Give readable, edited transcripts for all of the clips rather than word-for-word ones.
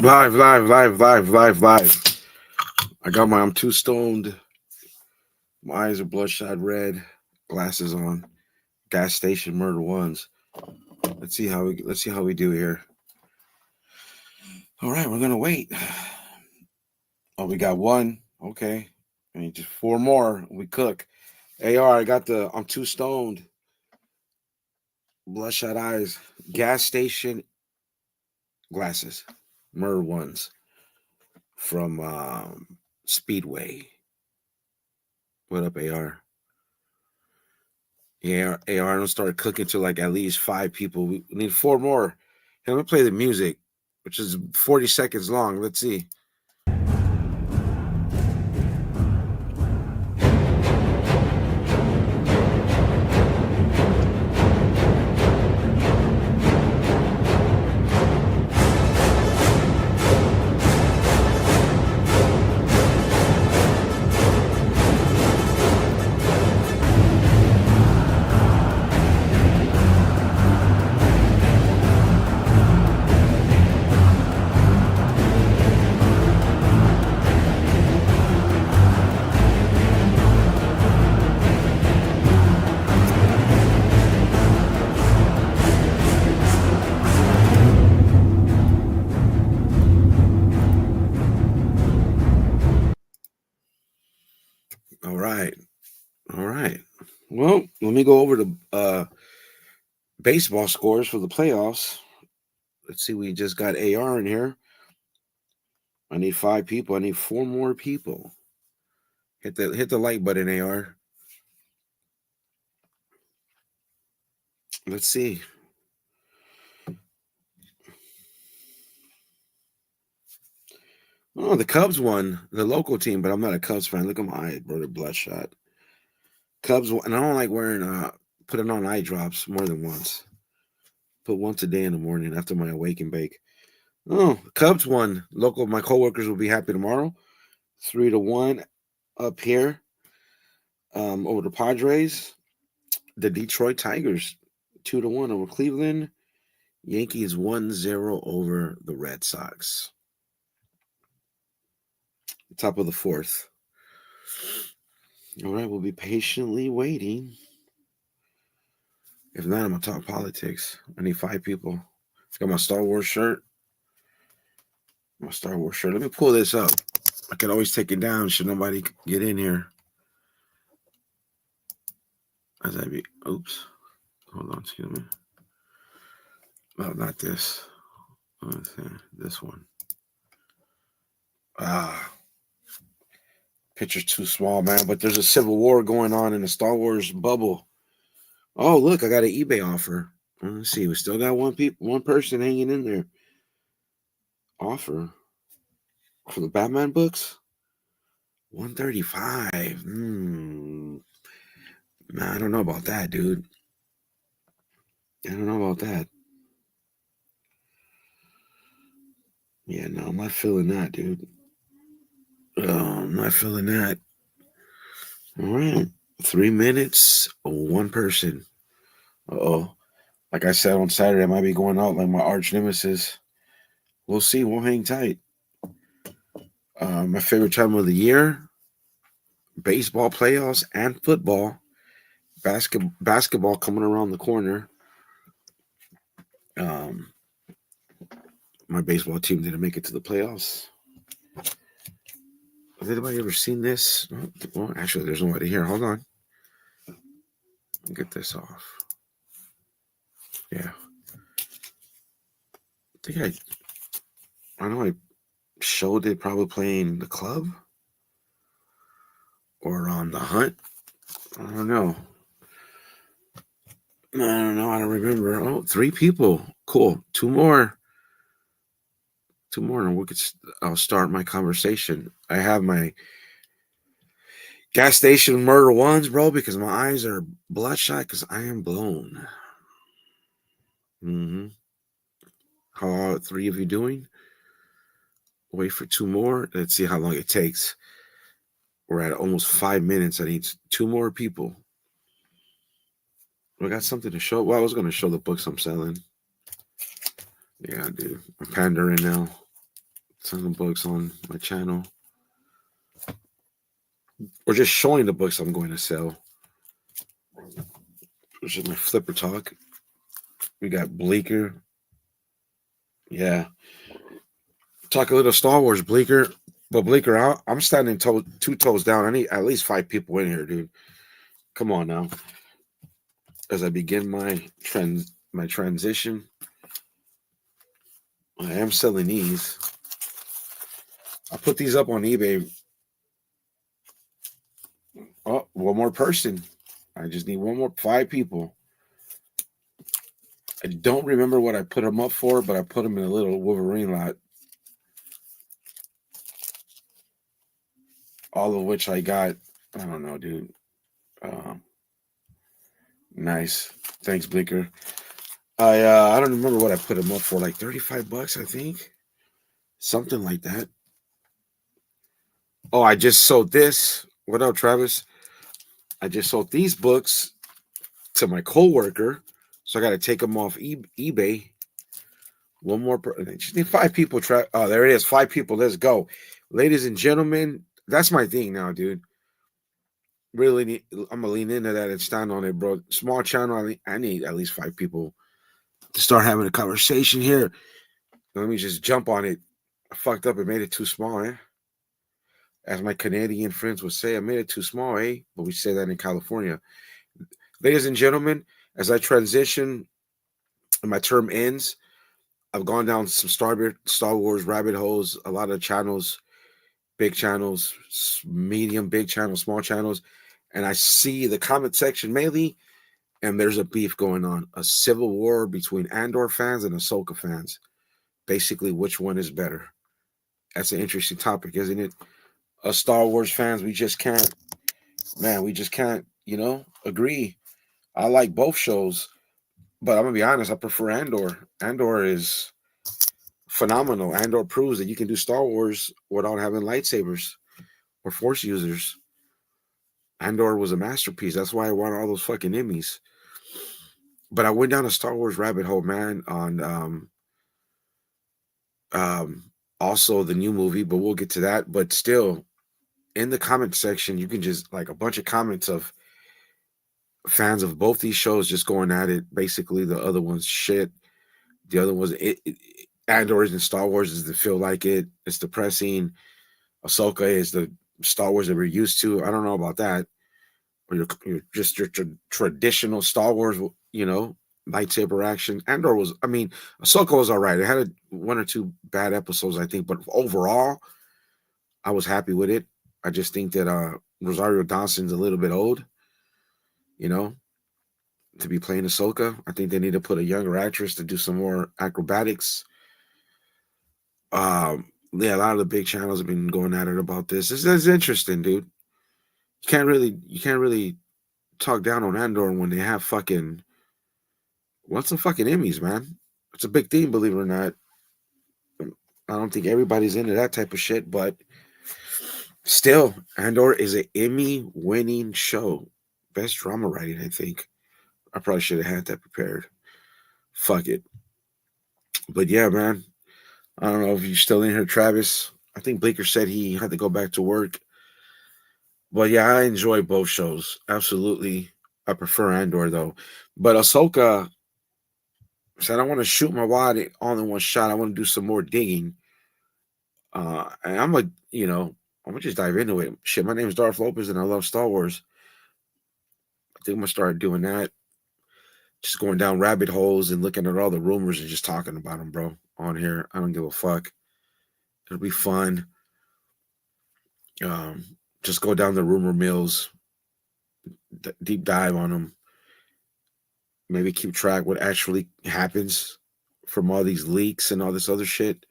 Live, live, live, live, live, live. I'm too stoned. My eyes are bloodshot red. Glasses on. Gas station murder ones. Let's see how we do here. All right, we're gonna wait. Oh, we got one. Okay. I mean, just four more. We cook. AR, I'm too stoned. Bloodshot eyes. Gas station glasses. Murder ones from Speedway. What up, AR? Yeah, AR don't start cooking to like at least five people. We need four more. And we play the music, which is 40 seconds long. Let's see. All right. All right. Well, let me go over the baseball scores for the playoffs. Let's see. We just got AR in here. I need five people. I need four more people. Hit the like button, AR. Let's see. Oh, the Cubs won, the local team, but I'm not a Cubs fan. Look at my eye, bro. They're bloodshot. Cubs, and I don't like wearing putting on eye drops more than once. Put once a day in the morning after my awake and bake. Oh, Cubs won. Local, my coworkers will be happy tomorrow. 3-1 up here. Over the Padres. The Detroit Tigers 2-1 over Cleveland. Yankees 1-0 over the Red Sox. Top of the fourth. All right, we'll be patiently waiting. If not, I'm gonna talk politics. I need five people. Got my Star Wars shirt. My Star Wars shirt. Let me pull this up. I can always take it down should nobody get in here. As I be, oops. Hold on, excuse me. Oh, not this. Let's see. This one. Picture's too small, man. But there's a civil war going on in the Star Wars bubble. Oh, look, I got an eBay offer. Let's see. We still got one person hanging in there. Offer for the Batman books. 135. Nah, I don't know about that, dude. I don't know about that. Yeah, no, I'm not feeling that, dude. I'm not feeling that. All right. 3 minutes, one person. Uh-oh. Like I said on Saturday, I might be going out like my arch nemesis. We'll see. We'll hang tight. My favorite time of the year, baseball playoffs and football. Basketball coming around the corner. Um, my baseball team didn't make it to the playoffs. Has anybody ever seen this? Well, actually, there's nobody here. Hold on. Get this off. Yeah. I know I showed it probably playing the club or on the hunt. I don't know. I don't know. I don't remember. Oh, three people. Cool. Two more. And I'll start my conversation. I have my gas station murder ones, bro, because my eyes are bloodshot because I am blown. How are three of you doing? Wait for two more. Let's see how long it takes. We're at almost 5 minutes. I need two more people. I got something to show. Well, I was going to show the books I'm selling. Yeah, dude. I'm pandering now. selling books on my channel, or just showing the books I'm going to sell, which is my flipper talk. We got Bleecker. Yeah. Talk a little Star Wars, Bleecker. But Bleecker, I'm standing two toes down. I need at least 5 people in here, dude. Come on now. As I begin my transition, I am selling these. I put these up on eBay. Oh, one more person. I just need 5 people. I don't remember what I put them up for, but I put them in a little Wolverine lot. All of which I got. I don't know, dude. Nice. Thanks, Bleecker. I don't remember what I put them up for, like $35, I think. Something like that. Oh, I just sold this. What up, Travis? I just sold these books to my coworker, so I got to take them off eBay. One more. Just need 5 people. Oh, there it is. 5 people. Let's go, ladies and gentlemen. That's my thing now, dude. Really need. I'm gonna lean into that and stand on it, bro. Small channel. I need at least 5 people to start having a conversation here. Let me just jump on it. I fucked up and made it too small, eh? As my Canadian friends would say, I made it too small, eh? But we say that in California. Ladies and gentlemen, as I transition and my term ends, I've gone down some Star Wars rabbit holes, a lot of channels, big channels, medium, big channels, small channels, and I see the comment section mainly, and there's a beef going on, a civil war between Andor fans and Ahsoka fans. Basically, which one is better? That's an interesting topic, isn't it? Us Star Wars fans, we just can't, man, we just can't, agree. I like both shows, but I'm gonna be honest, I prefer Andor. Andor is phenomenal. Andor proves that you can do Star Wars without having lightsabers or Force users. Andor was a masterpiece. That's why I won all those fucking Emmys. But I went down a Star Wars rabbit hole, man, on also the new movie, but we'll get to that. But still, in the comment section, you can just like a bunch of comments of fans of both these shows just going at it. Basically, the other one's shit. The other one's Andor isn't Star Wars is to feel like it. It's depressing. Ahsoka is the Star Wars that we're used to. I don't know about that. Or your traditional Star Wars, lightsaber action. Andor was, I mean, Ahsoka was all right. It had 1 or 2 bad episodes, I think, but overall, I was happy with it. I just think that Rosario Dawson's a little bit old, you know, to be playing Ahsoka. I think they need to put a younger actress to do some more acrobatics. Yeah, a lot of the big channels have been going at it about this. This is interesting, dude. You can't really talk down on Andor when they have fucking what's some fucking Emmys, man. It's a big thing, believe it or not. I don't think everybody's into that type of shit, but still, Andor is an Emmy-winning show. Best drama writing, I think. I probably should have had that prepared. Fuck it. But yeah, man. I don't know if you're still in here, Travis. I think Bleecker said he had to go back to work. But yeah, I enjoy both shows. Absolutely. I prefer Andor though. But Ahsoka said I want to shoot my wad all in one shot. I want to do some more digging. And I'm gonna just dive into it. Shit, my name is Darth Lopez and I love Star Wars. I think I'm gonna start doing that. Just going down rabbit holes and looking at all the rumors and just talking about them, bro. On here. I don't give a fuck. It'll be fun. Um, just go down the rumor mills, deep dive on them. Maybe keep track what actually happens from all these leaks and all this other shit.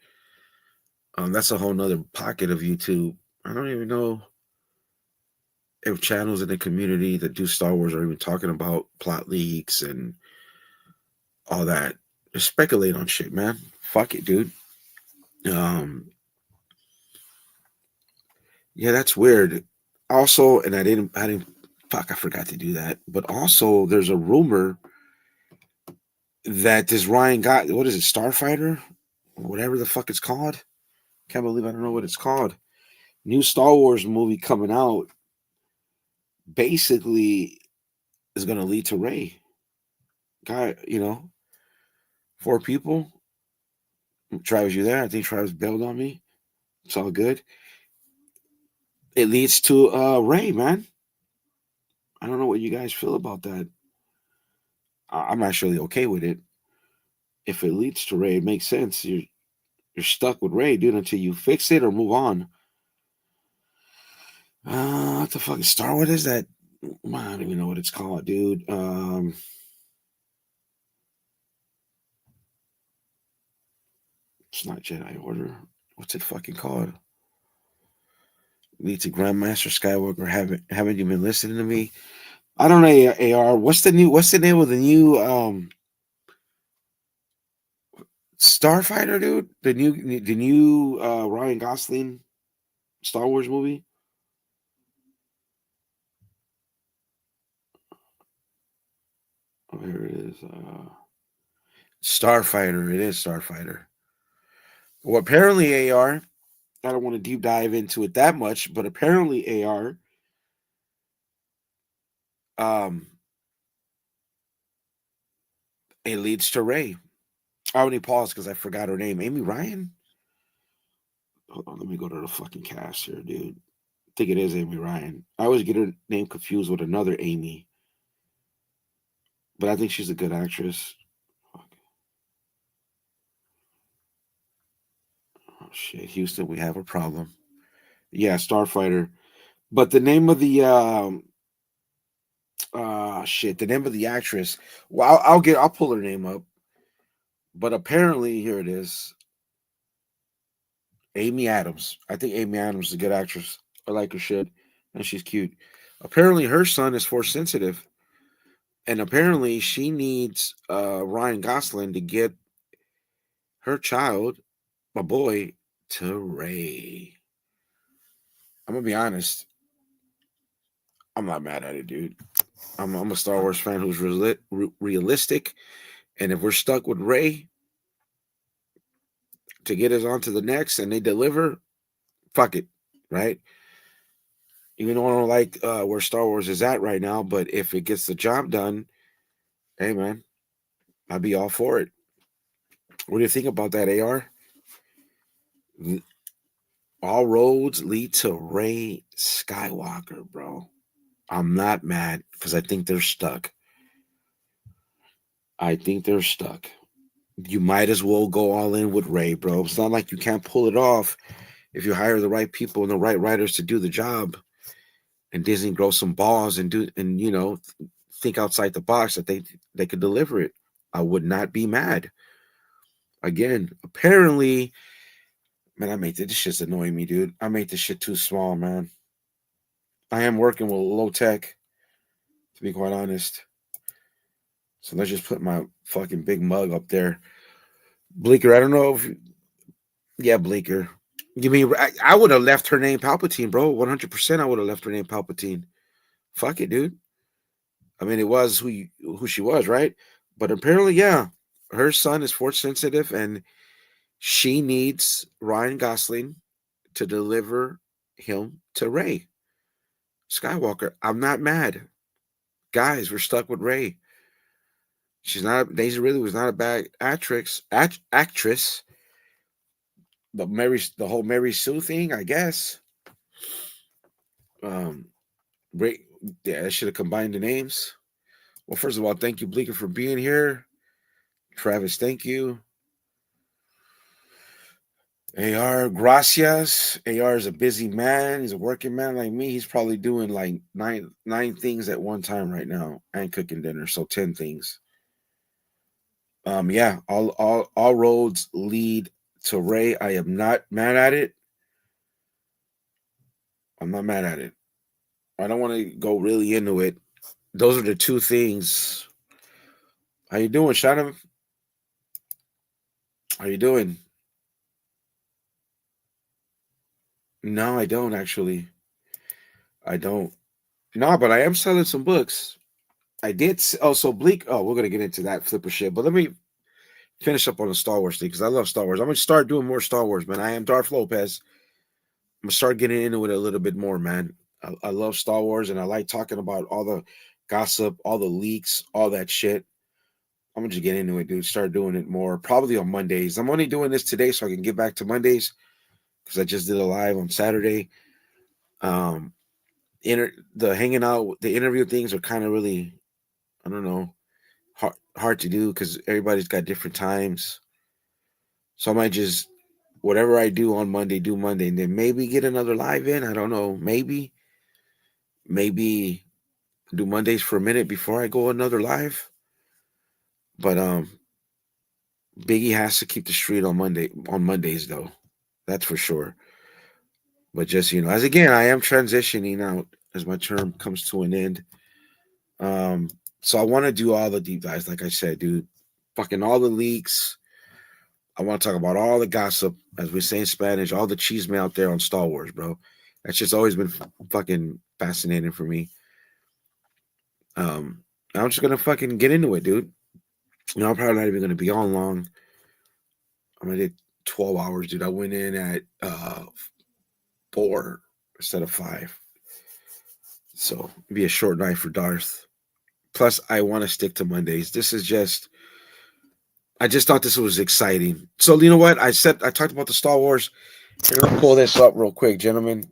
That's a whole nother pocket of YouTube. I don't even know if channels in the community that do Star Wars are even talking about plot leaks and all that. Just speculate on shit, man. Fuck it, dude. Yeah, that's weird. Also, and fuck, I forgot to do that. But also, there's a rumor that this Ryan got, what is it, Starfighter? Whatever the fuck it's called. Can't believe I don't know what it's called. New Star Wars movie coming out basically is going to lead to Ray. Guy, 4 people. Travis, you there? I think Travis bailed on me. It's all good. It leads to Ray, man. I don't know what you guys feel about that. I'm actually okay with it. If it leads to Ray, it makes sense. You're stuck with Ray, dude, until you fix it or move on. What the fuck is Star? What is that? I don't even know what it's called, dude. It's not Jedi Order. What's it fucking called? Lead to Grandmaster Skywalker. Haven't you been listening to me? I don't know. AR. What's the name of the new Starfighter, dude? The new Ryan Gosling Star Wars movie. Oh, here it is. Starfighter. It is Starfighter. Well, apparently AR. I don't want to deep dive into it that much, but apparently AR. Um, it leads to Ray. I only paused because I forgot her name. Amy Ryan. Hold on, let me go to the fucking cast here, dude. I think it is Amy Ryan. I always get her name confused with another Amy, but I think she's a good actress. Fuck. Oh shit, Houston, we have a problem. Yeah, Starfighter. But the name of the shit, the name of the actress. Well, I'll pull her name up. But apparently, here it is. Amy Adams. I think Amy Adams is a good actress. I like her shit, and she's cute. Apparently, her son is force sensitive, and apparently, she needs Ryan Gosling to get her child, my boy, to Ray. I'm gonna be honest. I'm not mad at it, dude. I'm a Star Wars fan who's realistic, and if we're stuck with Ray to get us on to the next, and they deliver, fuck it, right? Even though I don't like where Star Wars is at right now, but if it gets the job done, hey man, I'd be all for it. What do you think about that, AR? All roads lead to Ray Skywalker, bro. I'm not mad because I think they're stuck. I think they're stuck. You might as well go all in with Ray, bro. It's not like you can't pull it off if you hire the right people and the right writers to do the job. And Disney grow some balls and think outside the box that they could deliver it. I would not be mad. Again, apparently, man, this shit's annoying me, dude. I made this shit too small, man. I am working with low tech, to be quite honest. So let's just put my fucking big mug up there. Bleeker, I don't know if yeah, Bleeker. Give me. I would have left her name Palpatine, bro. 100%. I would have left her name Palpatine. Fuck it, dude. I mean, it was who she was, right? But apparently, yeah, her son is force sensitive, and she needs Ryan Gosling to deliver him to Ray Skywalker. I'm not mad, guys. We're stuck with Ray. She's not. Daisy Ridley was not a bad actress, but the whole Mary Sue thing, I guess. Um, Ray, yeah, I should have combined the names. Well, first of all, thank you, Bleeker, for being here. Travis, thank you. AR, gracias. AR is a busy man. He's a working man like me. He's probably doing like nine things at one time right now and cooking dinner. So 10 things. Yeah, all roads lead to Ray. I am not mad at it. I'm not mad at it. I don't want to go really into it. Those are the two things. How you doing, Shannon? How you doing? No, I don't actually. I don't. No, but I am selling some books. I did also Bleak. Oh, we're gonna get into that flipper shit. But let me finish up on the Star Wars thing because I love Star Wars. I'm gonna start doing more Star Wars, man. I am Darth Lopez. I'm gonna start getting into it a little bit more, man. I love Star Wars and I like talking about all the gossip, all the leaks, all that shit. I'm gonna just get into it, dude. Start doing it more. Probably on Mondays. I'm only doing this today so I can get back to Mondays because I just did a live on Saturday. Um, the hanging out, the interview things are kind of really, I don't know, hard to do because everybody's got different times. So I might just whatever I do on Monday, do Monday, and then maybe get another live in. I don't know. Maybe do Mondays for a minute before I go another live. But Biggie has to keep the street on Mondays though. That's for sure. But just as again, I am transitioning out as my term comes to an end. Um, so I want to do all the deep dives, like I said, dude. Fucking all the leaks. I want to talk about all the gossip, as we say in Spanish, all the cheese out there on Star Wars, bro. That's just always been fucking fascinating for me. Um, I'm just gonna fucking get into it, dude. I'm probably not even gonna be on long. I'm gonna do 12 hours, dude. I went in at 4 instead of 5. So it'd be a short night for Darth. Plus, I want to stick to Mondays. I just thought this was exciting. So you know what? I talked about the Star Wars. Here, let me pull this up real quick, gentlemen.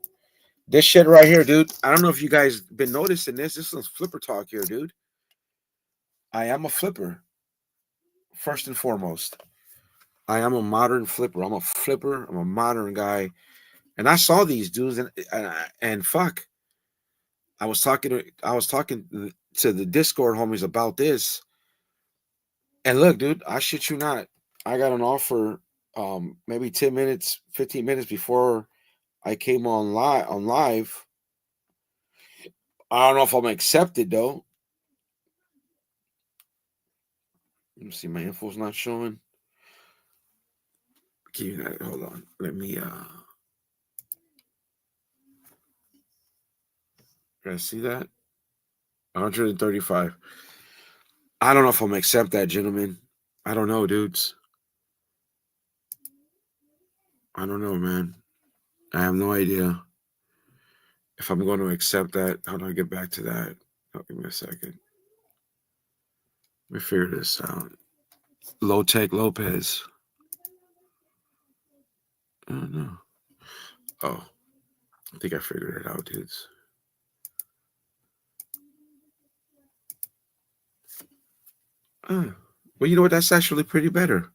This shit right here, dude. I don't know if you guys been noticing this. This is flipper talk here, dude. I am a flipper, first and foremost. I am a modern flipper. I'm a flipper. I'm a modern guy. And I saw these dudes, and fuck, I was talking to the Discord homies about this. And look, dude, I shit you not. I got an offer, maybe 10 minutes, 15 minutes before I came on live. I don't know if I'm accepted though. Let me see, my info's not showing. Give me that. Hold on. Let me. Guys, see that? 135. I don't know if I'm gonna accept that, gentlemen. I don't know, dudes. I don't know, man. I have no idea if I'm going to accept that. How do I get back to that? Oh, give me a second. Let me figure this out. Low Tech Lopez. I don't know. Oh, I think I figured it out, dudes. Well, you know what? That's actually pretty better.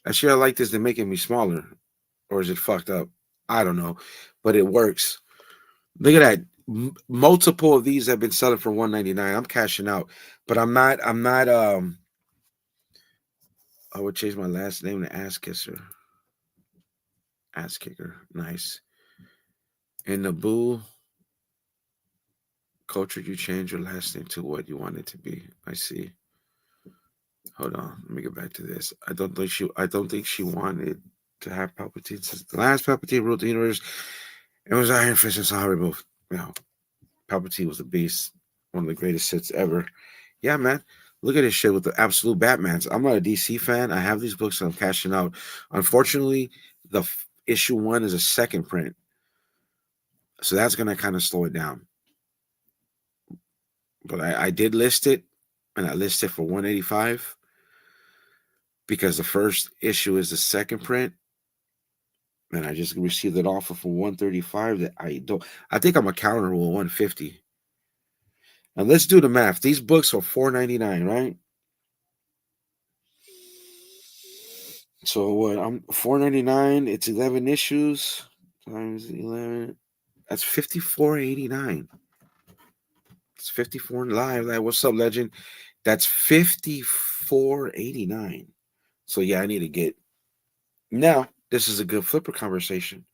Actually, I like this. They're making me smaller. Or is it fucked up? I don't know. But it works. Look at that. Multiple of these have been selling for $199. I'm cashing out. But I'm not I would change my last name to Ass Kisser. Ass Kicker. Nice. In the Boo culture, you change your last name to what you want it to be. I see. Hold on. Let me get back to this. I don't think she wanted to have Palpatine since the last Palpatine ruled the universe. It was Iron Fist and horrible. Palpatine was a beast. One of the greatest hits ever. Yeah, man. Look at this shit with the absolute Batmans. I'm not a DC fan. I have these books and I'm cashing out. Unfortunately, the issue 1 is a second print. So that's going to kind of slow it down. But I did list it, and I listed for 185 because the first issue is the second print. And I just received an offer for 135 that I think I'm a counter with 150. And let's do the math. These books are $4.99, right? So what? I'm $4.99. It's 11 issues times 11. That's $54.89. It's 54 live. Like, what's up, legend? That's $54.89. So yeah, I need to get now. This is a good flipper conversation.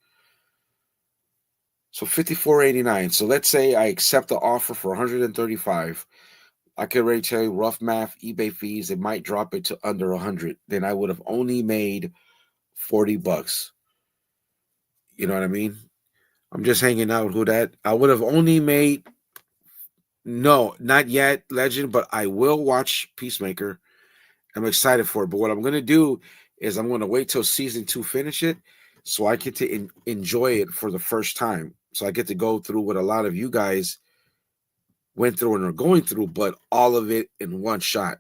So $54.89. So let's say I accept the offer for 135. I could already tell you rough math, eBay fees. It might drop it to under 100. Then I would have only made $40. You know what I mean? I'm just hanging out. Who that? I would have only made no, not yet, legend. But I will watch Peacemaker, I'm excited for it. But what I'm gonna do is I'm gonna wait till season 2 finish it, so I get to enjoy it for the first time. So I get to go through what a lot of you guys went through and are going through, but all of it in one shot.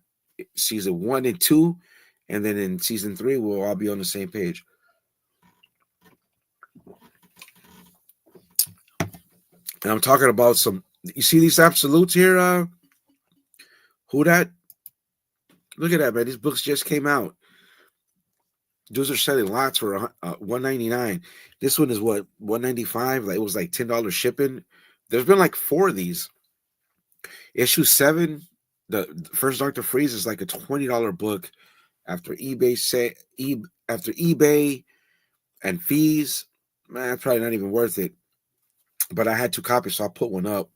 Season 1 and 2, and then in season 3, we'll all be on the same page. And I'm talking about some. You see these absolutes here? Who that? Look at that, man. These books just came out. Those are selling lots for $199. This one is what, $195. Like, it was like $10 shipping. There's been like 4 of these. Issue 7, the first Doctor Freeze is like a $20 book. After after eBay and fees, man, probably not even worth it. But I had 2 copies, so I put one up.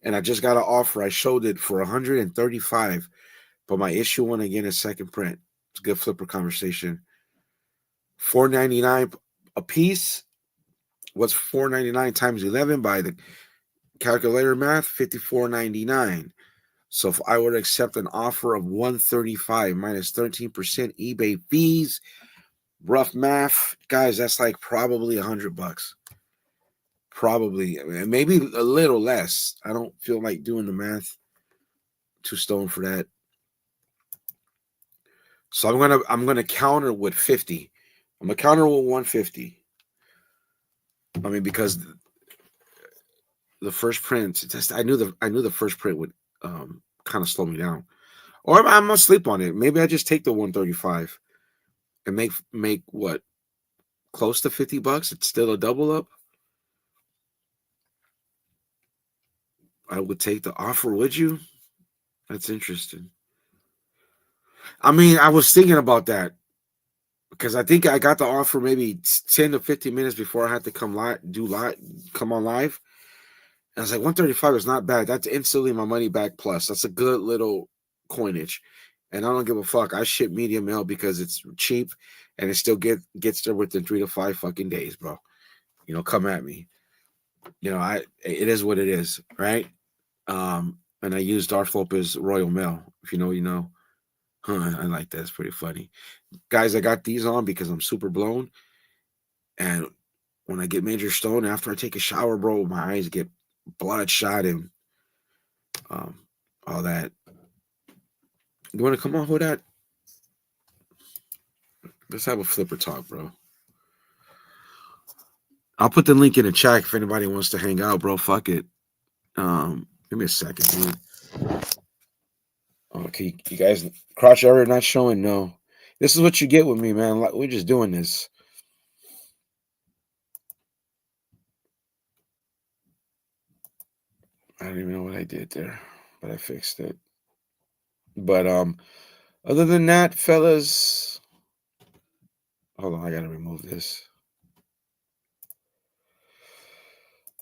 And I just got an offer. I showed it for $135. But my issue 1 again is second print. It's a good flipper conversation. $4.99 a piece. What's $4.99 times 11 by the calculator math? $54.99. So if I were to accept an offer of $135 minus 13% eBay fees, rough math, guys, that's like probably $100. Probably, maybe a little less. I don't feel like doing the math. Too stoned for that. So I'm gonna counter with 50. I'm gonna counter with 150. I mean, because the first print, I knew the first print would kind of slow me down. Or I'm gonna sleep on it. Maybe I just take the 135 and make what, close to $50. It's still a double up. I would take the offer. Would you? That's interesting. I mean, I was thinking about that because I think I got the offer maybe 10 to 15 minutes before I had to come on live. And I was like, 135 is not bad. That's instantly my money back plus. That's a good little coinage. And I don't give a fuck. I ship medium mail because it's cheap and it still gets there within 3 to 5 fucking days, bro. Come at me. It is what it is, right? And I used Darth Lopez Royal Mail. If you know, you know. I like that. It's pretty funny. Guys, I got these on because I'm super blown. And when I get major stone after I take a shower, bro, my eyes get bloodshot and all that. You want to come on with that? Let's have a flipper talk, bro. I'll put the link in the chat if anybody wants to hang out, bro. Fuck it. Give me a second, dude. Okay, you guys, crotch error not showing? No. This is what you get with me, man. Like, we're just doing this. I don't even know what I did there, but I fixed it. But other than that, fellas, hold on, I gotta remove this.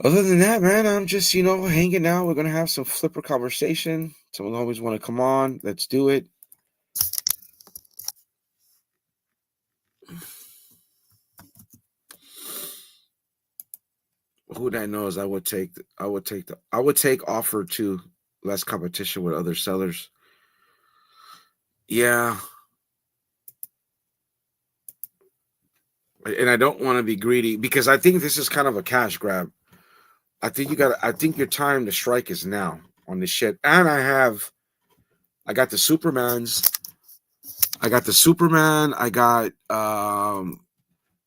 Other than that, man, I'm just, hanging out. We're gonna have some flipper conversation. Someone always want to come on. Let's do it. Who that knows? I would take offer to less competition with other sellers. Yeah. And I don't want to be greedy because I think this is kind of a cash grab. I think your time to strike is now on this shit. And I got the Supermans. I got the Superman. I got let me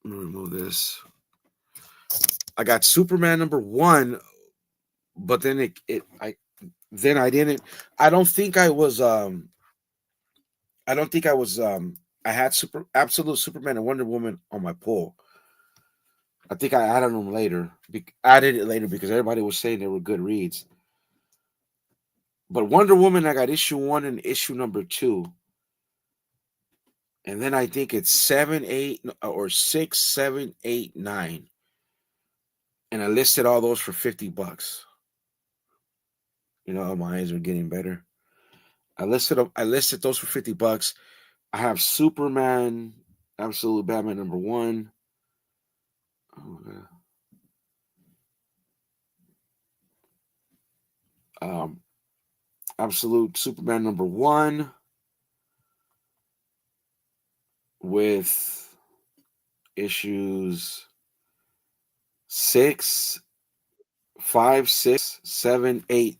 remove this. I got Superman #1, but then I didn't. I don't think I was I had absolute Superman and Wonder Woman on my pull. I think I added them later. Added it later because everybody was saying they were good reads. But Wonder Woman, I got issue 1 and issue #2. And then I think it's 7, 8, or 6, 7, 8, 9. And I listed all those for $50. My eyes are getting better. I listed those for $50. I have Superman, Absolute Batman #1. Absolute Superman #1. with issues 6, 5, 6, 7, 8.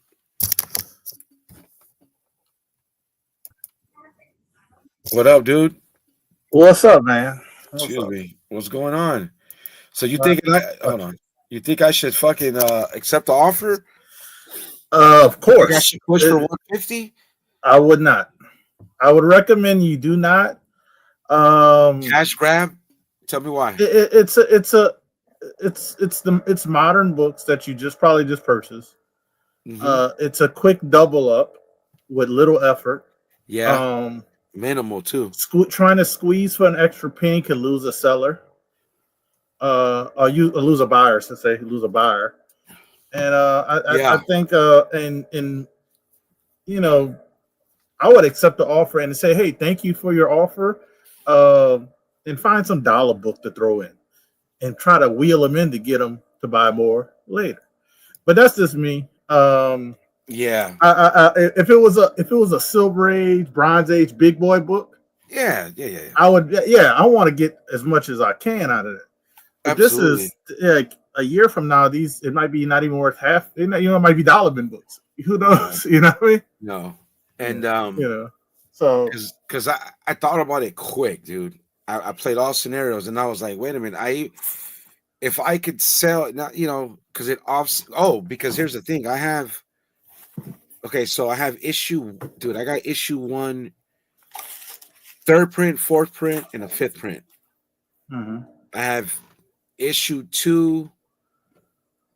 What up, dude? What's up, man? What's Excuse up? me. What's going on? So you Not think hold much. on? You think I should fucking accept the offer? Of You think I course, should push for 150? I would not. I would recommend you do not. Um, Cash grab? Tell me why. it's modern books that you just probably just purchased. Mm-hmm. It's a quick double up with little effort. Yeah, Um, minimal too. Trying to squeeze for an extra penny could lose a seller. Or you or lose a buyer. To say lose a buyer, and I Yeah, think in you know I would accept the offer and say, "Hey, thank you for your offer," and find some dollar book to throw in and try to wheel them in to get them to buy more later. But that's just me. yeah, If it was a Silver Age, Bronze Age, Big Boy book, yeah, yeah, yeah, yeah. I would. Yeah, I want to get as much as I can out of it. But this Absolutely. is like a year from now. These it might be not even worth half. It might be dollar bin books. Who No, knows? You know what I mean? no. Yeah. And So because I thought about it quick, dude. I played all scenarios, and I was like, wait a minute, I if I could sell it, not because it off. Oh, because here's the thing, I have. Okay, so I have issue, dude. I got issue one, third print, fourth print, and a fifth print. mhm. I have issue two,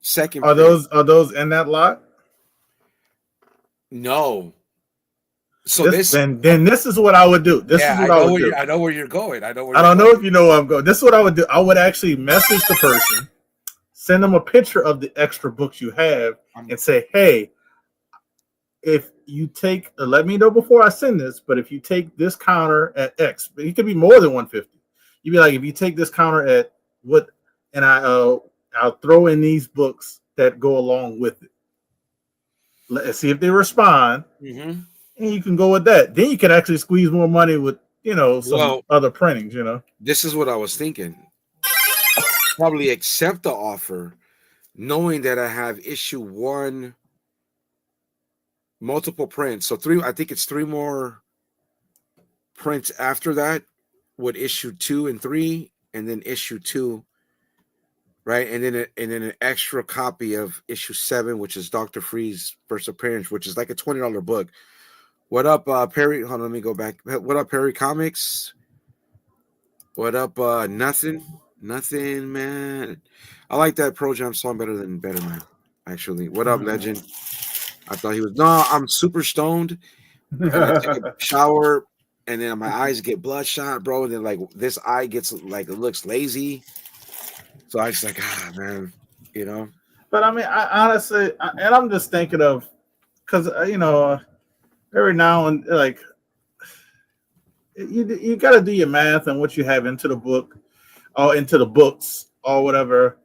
second print. Are those in that lot? No. So This this, then this is what I would do. This is yeah, what I would do. I know where you're going. I know where I you're don't know going. if you know where I'm going. This is what I would do. I would actually message the person, send them a picture of the extra books you have, I'm, and say, "Hey, if you take, let me know before I send this. But if you take this counter at X, it could be more than 150. You'd be like, if you take this counter at what, and I'll throw in these books that go along with it. Let's see if they respond, hmm. and you can go with that. Then you can actually squeeze more money with some Well, other printings. You know. this is what I was thinking. Probably accept the offer, knowing that I have issue one, multiple prints. So three, I think it's three more prints after that with issue two and three, and then issue two, right? And then an extra copy of issue seven, which is Doctor Free's first appearance, which is like a $20 book. What up, Perry? Hold on, let me go back. What up, Perry Comics? What up, nothing? Nothing, man. I like that Pro Jam song better, man. Actually. What up, legend? I thought he was no, I'm super stoned and I take a shower and then my eyes get bloodshot, bro. And then like this eye gets like it looks lazy. So I just like, man, you know. But I mean, I honestly, and I'm just thinking of because every now and like you got to do your math and what you have into the book or into the books or whatever.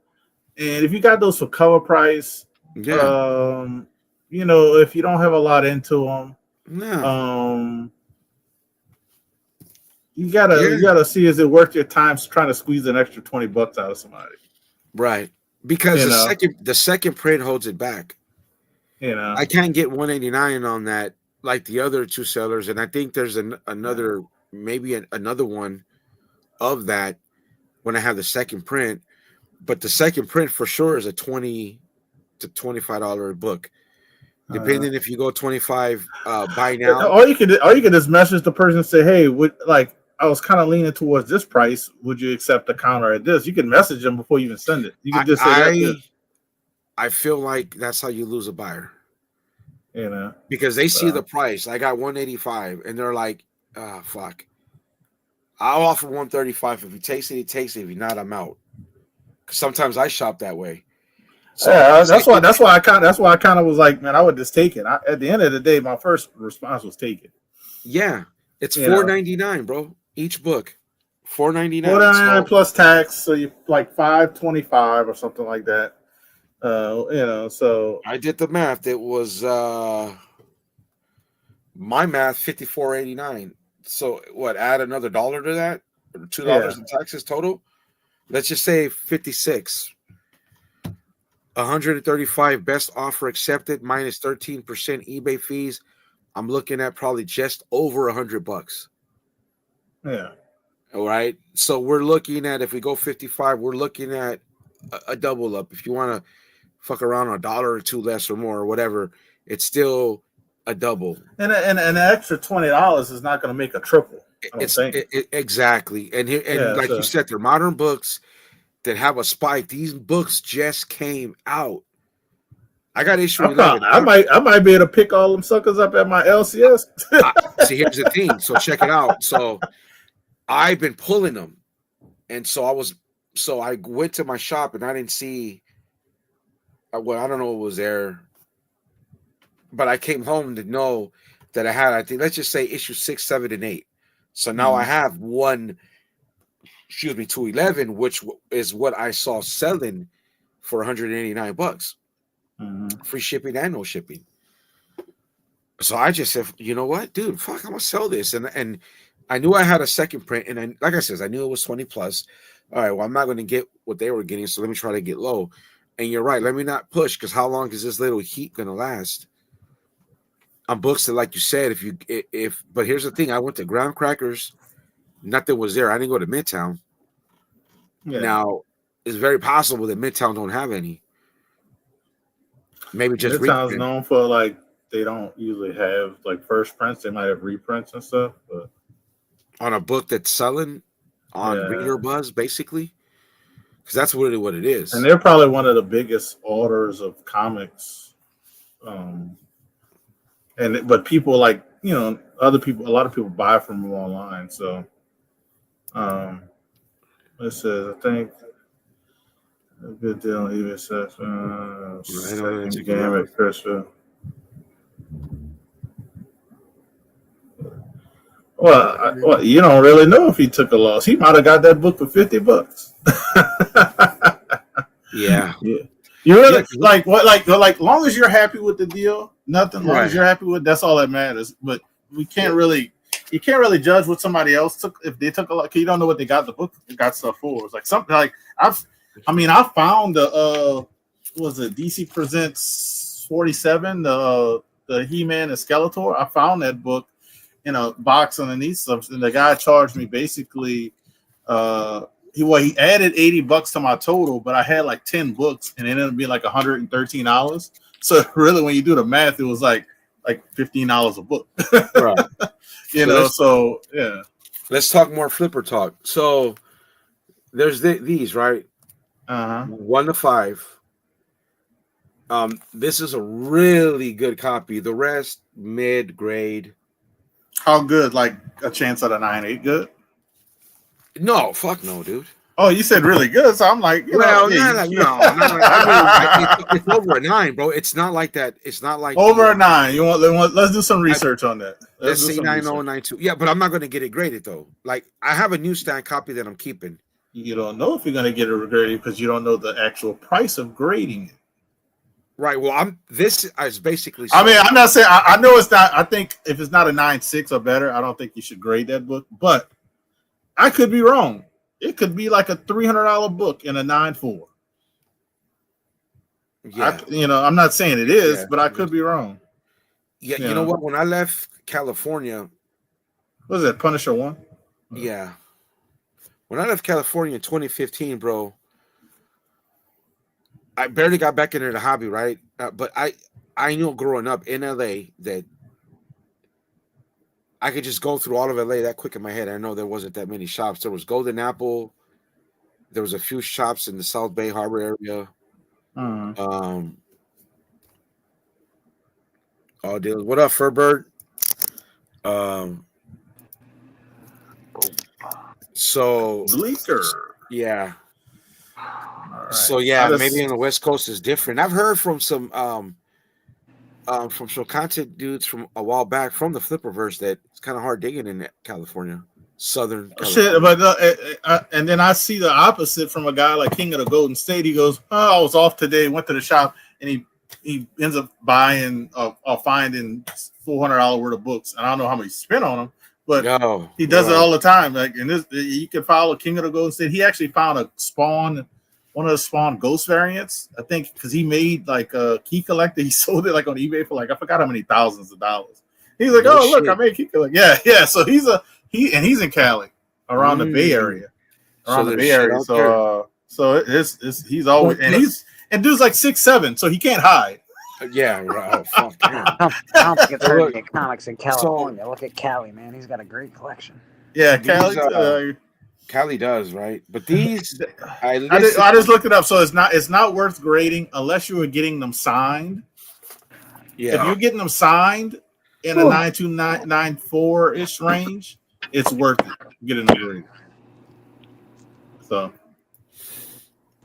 And if you got those for cover price, Yeah. um, if you don't have a lot into them, No. um, Yeah. you gotta see is it worth your time trying to squeeze an extra $20 out of somebody. Right. Because You know, the second print holds it back. you know. I can't get 189 on that like the other two sellers, and I think there's Yeah. another maybe another one of that when I have the second print. But the second print for sure is a $20 to $25 book, Uh, depending if you go 25 buy now. All you can just message the person and say, "Hey, I was kind of leaning towards this price. Would you accept the counter at this?" You can message them before you even send it. You I can just say that. I I feel like that's how you lose a buyer You know. because they see the So, price. I got 185, and they're like, "Ah, fuck." I'll offer 135. If he takes it, he takes it. If he not, I'm out. 'Cause sometimes I shop that way. So if yeah, it's like that's why I kind of was like, man, I would just take it. At the end of the day, my first response was take it. yeah, it's You four know, ninety nine, bro. Each book, 4.99. 49 So plus tax, so you like 525 or something like that. So I did the math. It was my math 54.89. So what? Add another dollar to that. $2 in taxes total. Let's just say 56. 135 best offer accepted minus 13% eBay fees. I'm looking at probably just over $100. Yeah. All right. So we're looking at, if we go 55, we're looking at a double up. If you want to fuck around a dollar or two less or more or whatever, it's still a double. And an extra $20 is not going to make a triple. I don't think. Exactly. And like you said, they're modern books that have a spike. These books just came out. I got issue 11. I might be able to pick all them suckers up at my LCS. See, here's the thing. So check it out. So I've been pulling them, and so I went to my shop and I didn't see. Well, I don't know what was there, but I came home to know that I had, I think, let's just say issue 6, 7, and 8. So now I have 211, which is what I saw selling for $189. Free shipping and no shipping. So I just said, you know what, dude, fuck, I'm gonna sell this. And I knew I had a second print, and then, like I said, I knew it was 20 plus. All right, well, I'm not gonna get what they were getting, so let me try to get low. And you're right, let me not push, because how long is this little heat gonna last? On books that, like you said, but here's the thing, I went to Ground Crackers, nothing was there. I didn't go to Midtown. Yeah. Now, it's very possible that Midtown don't have any. Maybe just Midtown's known for, like, they don't usually have like first prints. They might have reprints and stuff, but on a book that's selling on Reader Buzz, basically, because that's really what it is. And they're probably one of the biggest orders of comics. But people, like, other people, a lot of people buy from them online. So, it says, I think, a good deal. Even says, second game at Christmas. Well, you don't really know if he took a loss. He might have got that book for $50. Yeah. You really like what? Like, long as you're happy with the deal, nothing. Long as you're happy with, that's all that matters. But you can't really judge what somebody else took if they took a lot. Cause you don't know what they got the book. They got stuff for. It's like something like I found the was it DC Presents 47, the He-Man and Skeletor. I found that book in a box underneath something. The guy charged me basically. He added $80 to my total, but I had like 10 books, and it ended up being like $113. So really, when you do the math, it was like $15 a book. Right. So yeah. Let's talk more flipper talk. So there's these, right? 1 to 5. This is a really good copy. The rest mid grade. How good? Like a chance at a 9.8 good? No, fuck no, dude. Oh, you said really good, so I'm like, no. It's over a 9, bro. It's not like that. It's not like over a 9. Let's do some research on that. Let's say 9.092. Yeah, but I'm not going to get it graded though. Like, I have a newsstand copy that I'm keeping. You don't know if you're going to get it graded because you don't know the actual price of grading it. Right. Well, this is basically. I mean, I'm not saying I know it's not. I think if it's not a 9.6 or better, I don't think you should grade that book. But I could be wrong. It could be like a $300 book in a 9.4. Yeah. I'm not saying it is, but I could be wrong. Yeah. You know what? When I left California, what was that, Punisher 1? Yeah. When I left California in 2015, bro. I barely got back into the hobby, right? But I knew growing up in LA that I could just go through all of LA that quick in my head. I know there wasn't that many shops. There was Golden Apple. There was a few shops in the South Bay Harbor area. Oh, deal. What up, Furbird? So Bleaker. Yeah. Right. So yeah, maybe in the West Coast is different. I've heard from some content dudes from a while back from the Flipperverse that it's kind of hard digging in California, Southern California. Shit, but and then I see the opposite from a guy like King of the Golden State. He goes, "Oh, I was off today, went to the shop, and he ends up buying or finding $400 worth of books. And I don't know how much he spent on them, but No, he does it bro. all the time. Like, and this, you can follow King of the Golden State. He actually found a Spawn, one of the Spawn Ghost variants. I think because he made like a key collector. He sold it like on eBay for like I forgot how many thousands of dollars. He's like, No oh look, I shit. made key collector. Yeah. So he's in Cali, around the Bay Mm. Area, So around the there's Bay shit Area. out there. So it's he's always But look, and dude's like 6'7", so he can't hide. yeah, right. Oh fuck, damn. I don't think it's But hard to look, get comics in so California. Look at Cali, man. He's got a great collection. Yeah, these Cali. Cali does, right? But these I I listed just looked it up, so it's not worth grading unless you were getting them signed. If yeah. you're getting them signed in a 92994 ish range, it's worth it getting them graded. So,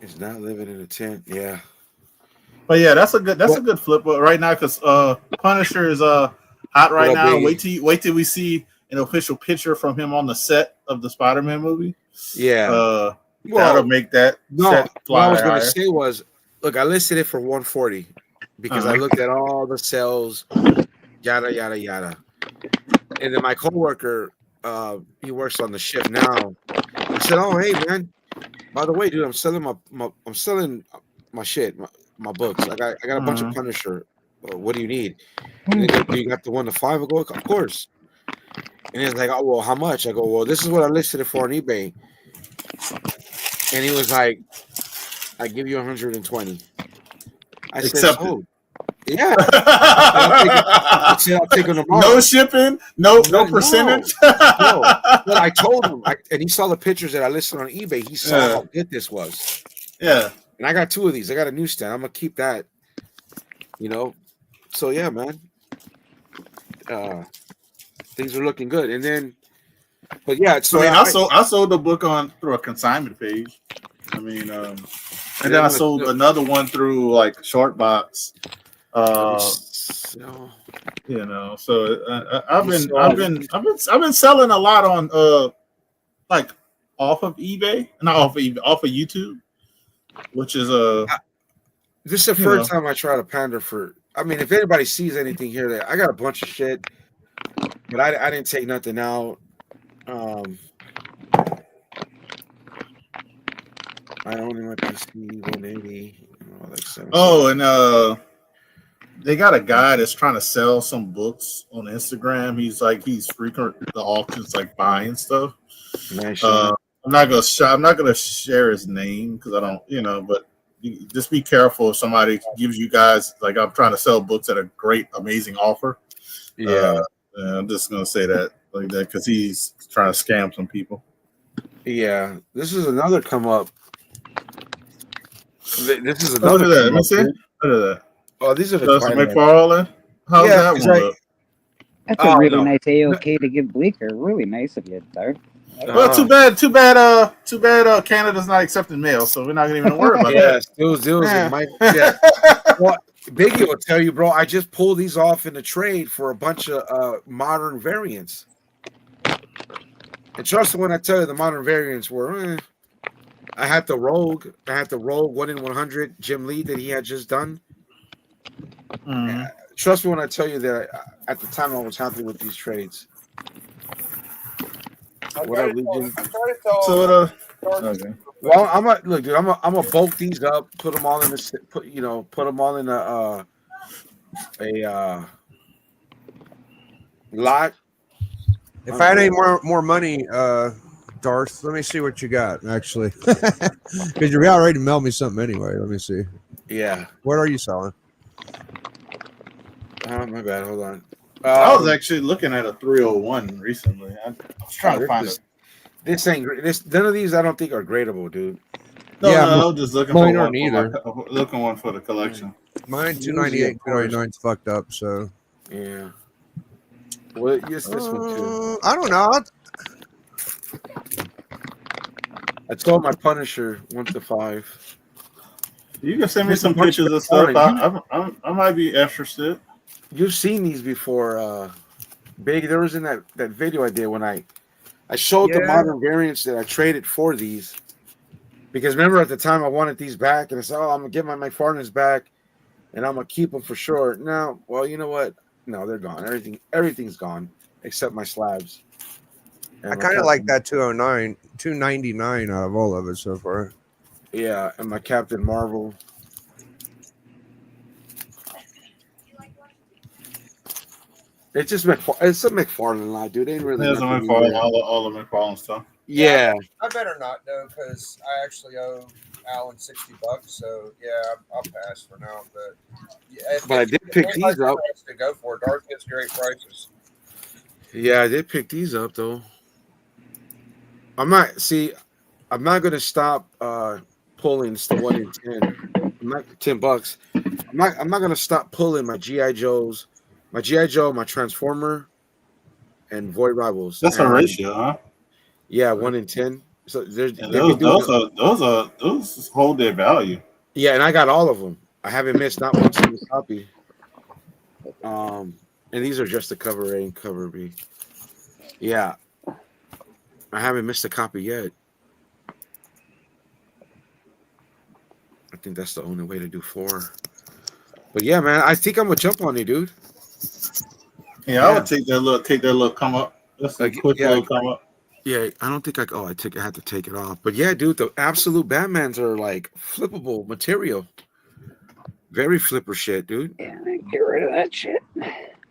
It's not living in a tent. Yeah. but yeah, that's a good flip. But right now, because Punisher is hot What right up, now. Biggie? Wait till we see an official picture from him on the set of the Spider-Man movie. Yeah. That'll Well, make that no, set what I fly was gonna higher. say was, look, I listed it for 140 because I Uh-huh. looked at all the sales, yada yada yada. And then my coworker, he works on the shift now. He said, "Oh, hey man, by the way, dude, I'm selling my shit, my books. I got a bunch of Punisher. What do you need? And he goes, do you got the 1 to 5? I go, of course. And he's like, oh well, how much? I go, well, this is what I listed it for on eBay. And he was like, I give you 120. I said, Accepted. so yeah. I said, I'll take them tomorrow. No shipping, no percentage. No. But I told him, and he saw the pictures that I listed on eBay. He saw how good this was. Yeah. And I got 2 of these. I got a newsstand. I'm gonna keep that. So yeah, man. Things are looking good. And then, but yeah. So I sold the book through a consignment page. I mean, and then I sold another one through like Shortbox. So I've been selling a lot on like off of eBay, not off of eBay, off of YouTube, which is this is the first time I try to pander for. I mean, if anybody sees anything here, I got a bunch of shit, but I didn't take nothing out. I only went to see 180. And they got a guy that's trying to sell some books on Instagram. He's frequent the auctions, like buying stuff. Nice. I'm not gonna share his name because I don't, but just be careful if somebody gives you guys, like, I'm trying to sell books at a great, amazing offer. Yeah. I'm just gonna say that like that because he's trying to scam some people. Yeah, this is another come up. This is Look another. at that. Let me see. Look at that. Oh, these are the Dustin McFarlane. How's that one look? That's a really nice AOK to give Bleeker. Really nice of you, Dart. Well, too bad. Canada's not accepting mail, so we're not gonna even worry about that. Well, Biggie will tell you, bro. I just pulled these off in a trade for a bunch of modern variants. And trust me when I tell you, the modern variants were. I had the Rogue 1 in 100 Jim Lee that he had just done. Trust me when I tell you that at the time I was happy with these trades. What up, Legion? Okay. Well, I'm gonna bulk these up, put them all in a lot. If I had any more money, Darth, let me see what you got, actually. Because you're already mailed me something anyway. Let me see. Yeah. What are you selling? Oh, my bad. Hold on. I was actually looking at a 301 recently. I was trying to find it. This ain't none of these I don't think are gradable, dude. No, I was just looking for one looking one for the collection. Mine 298, 299 is fucked up, so. Yeah. Well, yes, this one too. I don't know. I told my Punisher 1 to 5. You can send me some pictures of stuff. I might be interested. You've seen these before, Big. There was in that video I did when I showed the modern variants that I traded for these. Because remember at the time I wanted these back, and I said, "Oh, I'm gonna get my McFarlane's back, and I'm gonna keep them for sure." Now, well, you know what? No, they're gone. Everything's gone except my slabs. I And my kind of like Captain- that 209, 299 out of all of it so far. Yeah, and my Captain Marvel. It's just it's a McFarlane line, dude. Ain't really There's a nothing. McFarlane, all the McFarlane stuff. Yeah, I better not though, because I actually owe Alan $60. So yeah, I'll pass for now. But yeah, but I did pick these up. to go for it. Dark gets great prices. Yeah, I did pick these up though. I'm not gonna stop pulling. It's the 1 in 10. I'm not $10. I'm not gonna stop pulling my GI Joes, my GI Joe, my Transformer, and Void Rivals. That's a And ratio, huh? yeah, 1 in 10. So there's And they've been doing those hold their value. yeah, and I got all of them. I haven't missed not one single copy. And these are just the cover A and cover B. Yeah, I haven't missed a copy yet. I think that's the only way to do 4. But yeah, man, I think I'm gonna jump on you, dude. Yeah, I would take that little come up. That's a quick yeah, little come up. yeah. I don't think I had to take it off. But yeah, dude, the absolute Batmans are like flippable material. Very flipper shit, dude. Yeah, get rid of that shit.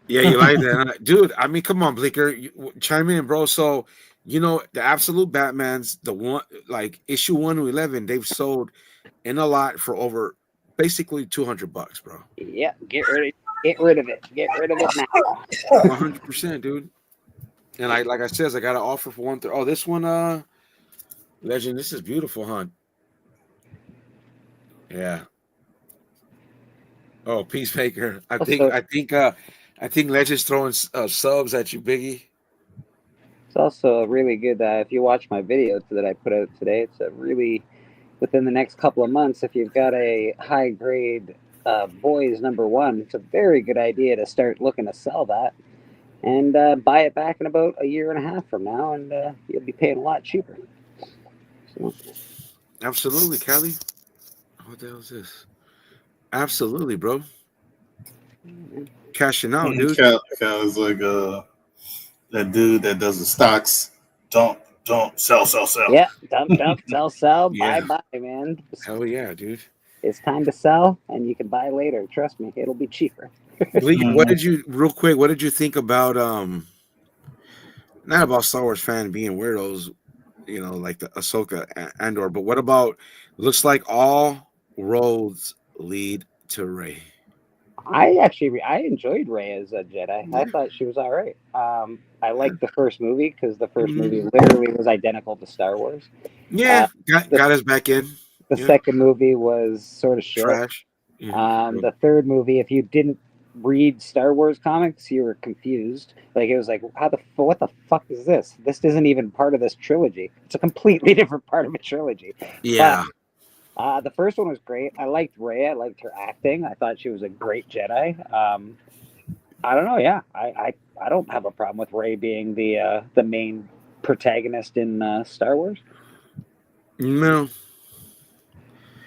Yeah, you like that, dude? I mean, come on, Bleeker, chime in, bro. So, the absolute Batmans, the one like issue 1 to 11, they've sold in a lot for over basically $200, bro. Yeah, get rid of it. Get rid of it now. 100%, dude. And like I said, I got an offer for 130. Oh, this one, Legend. This is beautiful, huh? Yeah. Oh, Peacemaker. I think Legend's throwing subs at you, Biggie. It's also a really good. If you watch my video that I put out today, it's a really within the next couple of months. If you've got a high grade boys #1, it's a very good idea to start looking to sell that and buy it back in about a year and a half from now, and you'll be paying a lot cheaper. So. Absolutely, Callie. What the hell is this? Absolutely, bro. Cashing out, dude. Because like that dude that does the stocks, don't sell. Yeah, dump, sell, Yeah. buy, man. Hell yeah, dude. It's time to sell, and you can buy later. Trust me, it'll be cheaper. Bleak, what did you think about not about Star Wars fan being weirdos, like the Ahsoka Andor, but what about looks like all roads lead to Rey? I enjoyed Rey as a Jedi. I thought she was all right. I liked the first movie because the first movie literally was identical to Star Wars. Yeah, got us back in. The second movie was sort of shit. Trash. Yeah. The third movie, if you didn't read Star Wars comics, you were confused. Like, it was like, what the fuck is this? This isn't even part of this trilogy. It's a completely different part of a trilogy. Yeah. But, the first one was great. I liked Rey. I liked her acting. I thought she was a great Jedi. I don't know. Yeah, I don't have a problem with Rey being the main protagonist in Star Wars. No.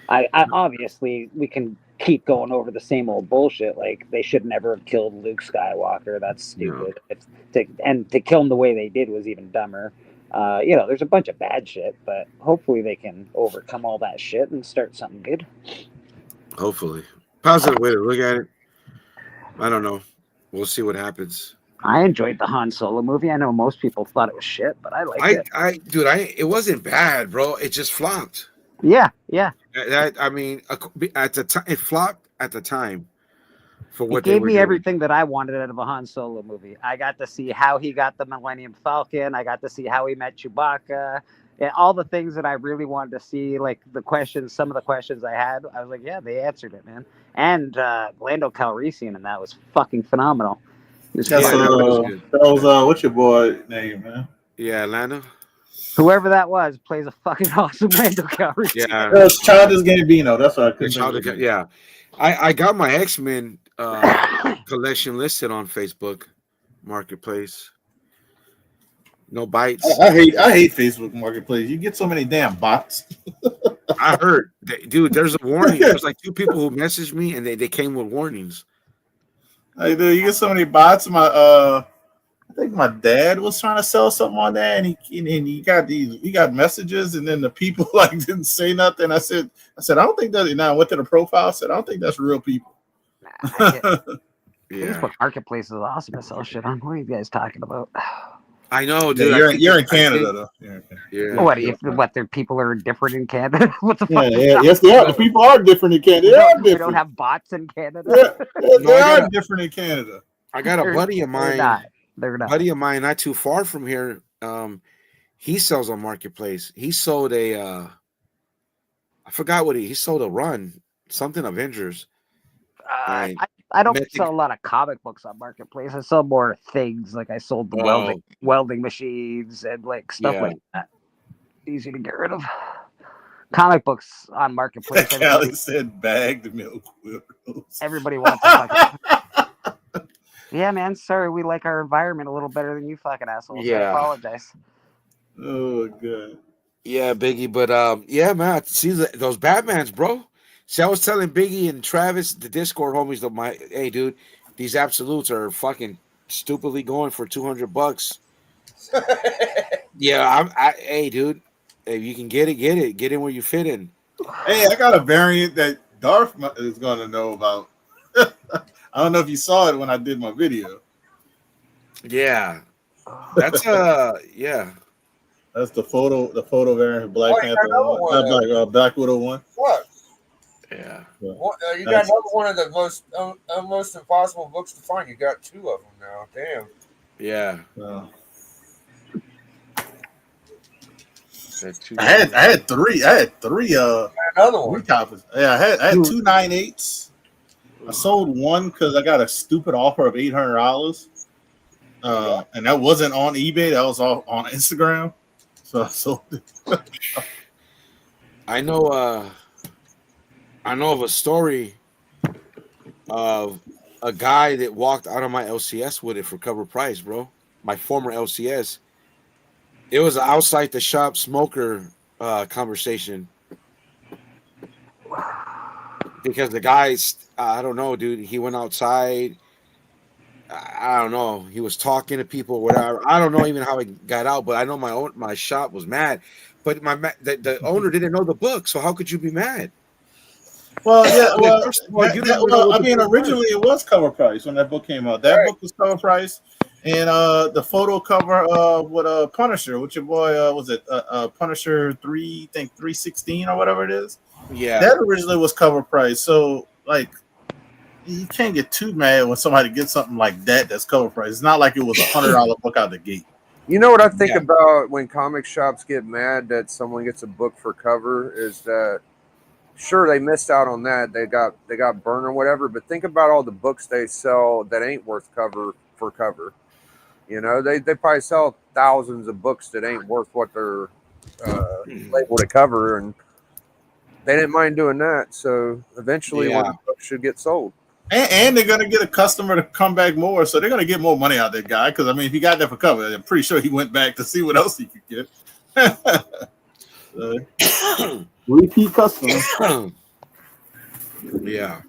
I obviously we can keep going over the same old bullshit. Like, they should never have killed Luke Skywalker. That's stupid. No. To kill him the way they did was even dumber. There's a bunch of bad shit, but hopefully they can overcome all that shit and start something good. Hopefully. Positive way to look at it. I don't know. We'll see what happens. I enjoyed the Han Solo movie. I know most people thought it was shit, but I liked it. It wasn't bad, bro. It just flopped. Yeah. At the time, it flopped at the time. For what it gave me doing. Everything that I wanted out of a Han Solo movie. I got to see how he got the Millennium Falcon. I got to see how he met Chewbacca. And all the things that I really wanted to see, like some of the questions I had, I was like, yeah, they answered it, man. And Lando Calrissian, and that was fucking phenomenal. That was what's your boy name, man? Yeah, Lando. Whoever that was plays a fucking awesome Lando Calrissian. Yeah, it was Childish Gambino. That's what I could think. Yeah, I got my X-Men collection listed on Facebook Marketplace. No bites. I hate Facebook Marketplace. You get so many damn bots. I heard, dude. There's a warning. There's like 2 people who messaged me, and they came with warnings. Hey, dude, you get so many bots. I I think my dad was trying to sell something on there, and he got messages, and then the people like didn't say nothing. I said I don't think that. Now I went to the profile. I said I don't think that's real people. Facebook Marketplace is awesome to sell shit on. What are you guys talking about? I know, Yeah, dude. you're in Canada though. Yeah. What if their people are different in Canada? What the fuck? Yes, they are. The people are different in Canada. We don't have bots in Canada. They are different in Canada. I got a buddy of mine. They're not. Buddy of mine, not too far from here. He sells on Marketplace. He sold I forgot what he sold a run, something Avengers. I don't sell a lot of comic books on Marketplace. I sell more things. Like I sold the welding machines and like stuff like that. Easy to get rid of. Comic books on Marketplace. Callie said bagged milk. Everybody wants to fucking. Yeah, man. Sorry, we like our environment a little better than you fucking assholes. Yeah. I apologize. Oh, good. Yeah, Biggie. But yeah, man. See those Batmans, bro. See, I was telling Biggie and Travis, the Discord homies, hey, dude, these absolutes are fucking stupidly going for $200. Yeah, hey, dude, if you can get it, get in where you fit in. Hey, I got a variant that Darth is going to know about. I don't know if you saw it when I did my video. Yeah, that's yeah. That's the photo variant, Black Panther one, Black Widow one. What? Yeah. Well, you got another one of the most impossible books to find. You got two of them now. Damn. Yeah. I had three. Another one. Copies. Yeah, I had 2 9/8s. I sold one because I got a stupid offer of $800. And that wasn't on eBay. That was all on Instagram. So I sold it. I know of a story of a guy that walked out of my LCS with it for cover price, bro. My former LCS. It was an outside the shop smoker conversation. Because the guys, I don't know, dude. He went outside. I don't know. He was talking to people, whatever. I don't know even how he got out, but I know my shop was mad. But the owner didn't know the book, so how could you be mad? Well, yeah. Originally it was cover price when that book came out. That book was cover price, and the photo cover with Punisher, which your boy was it Punisher 316 or whatever it is. Yeah, that originally was cover price. So like, you can't get too mad when somebody gets something like that that's cover price. It's not like it was $100 book out the gate. You know what I think about when comic shops get mad that someone gets a book for cover is that. Sure, they missed out on that. They got burned or whatever. But think about all the books they sell that ain't worth cover for cover. You know, they probably sell thousands of books that ain't worth what they're labeled to cover, and they didn't mind doing that. So eventually, one of the books should get sold. And they're gonna get a customer to come back more, so they're gonna get more money out of that guy. Because I mean, if he got that for cover, I'm pretty sure he went back to see what else he could get. Repeat customer. Yeah.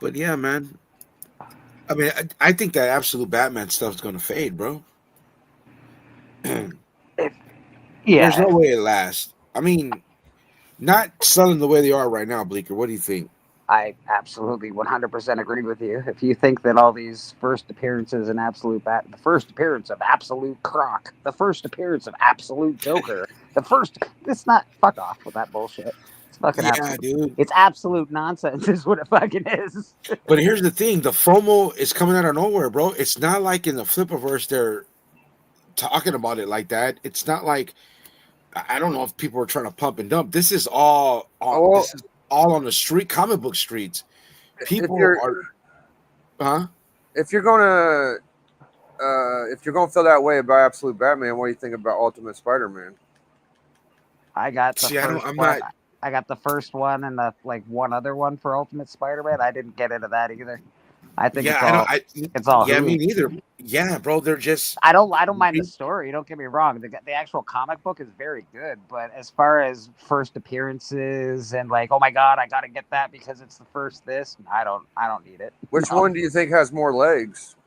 But yeah, man. I mean, I think that absolute Batman stuff is gonna fade, bro. There's no way it lasts. I mean, not selling the way they are right now, Bleeker. What do you think? I absolutely 100% agree with you. If you think that all these first appearances in the first appearance of Absolute Croc, the first appearance of Absolute Joker, it's not, fuck off with that bullshit. It's fucking absolute. Dude. It's absolute nonsense is what it fucking is. But here's the thing. The FOMO is coming out of nowhere, bro. It's not like in the Flipperverse they're talking about it like that. It's not like, I don't know if people are trying to pump and dump. This is all on the street, comic book streets. People If you're gonna feel that way about Absolute Batman, what do you think about Ultimate Spider-Man? I got the I got the first one and the one other one for Ultimate Spider-Man. I didn't get into that either. I think Yeah, it's all yeah, me hooey. neither. Yeah, bro, they're just. I don't mind the story. Don't get me wrong. The actual comic book is very good, but as far as first appearances and like, oh my god, I got to get that because it's the first this. I don't need it. Which No. one do you think has more legs?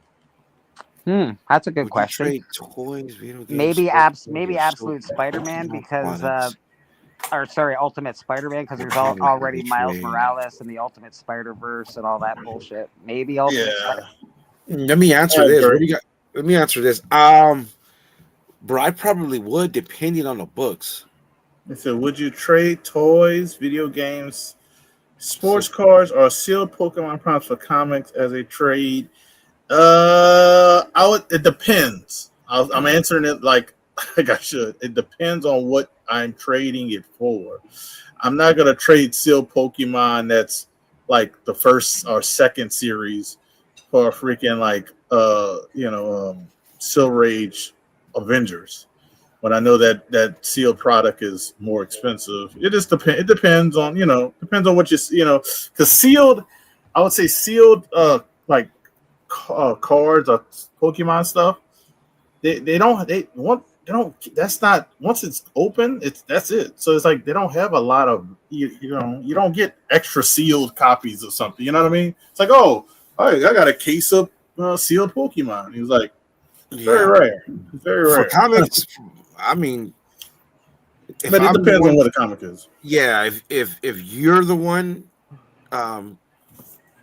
That's a good Would you question. trade toys, video games, Maybe sports, maybe or Absolute social Spider-Man because products? or sorry, Ultimate Spider-Man because What there's comics would already you Miles trade? Morales and the Ultimate Spider-Verse and all that bullshit. Maybe Yeah, Ultimate Spider. Let me answer I this. What agree. do you got? Let me answer this. Bro, I probably would, depending on the books. They said, would you trade toys, video games, So, sports cars, or sealed Pokemon prompts for comics as a trade? I would. It depends. I'm answering it like I should. It depends on what I'm trading it for. I'm not gonna trade sealed Pokemon that's like the first or second series for a freaking like Silver Age Avengers when I know that sealed product is more expensive. It just depends. It depends on what because sealed, I would say sealed like cards or Pokemon stuff. They don't. That's not once it's open. That's it. So it's like they don't have a lot of you don't get extra sealed copies of something. You know what I mean? It's like I got a case of sealed Pokemon. He was like very yeah, rare, very for rare. comics, I mean, if But it I'm the depends on one, what the comic is. yeah, if you're the one, um,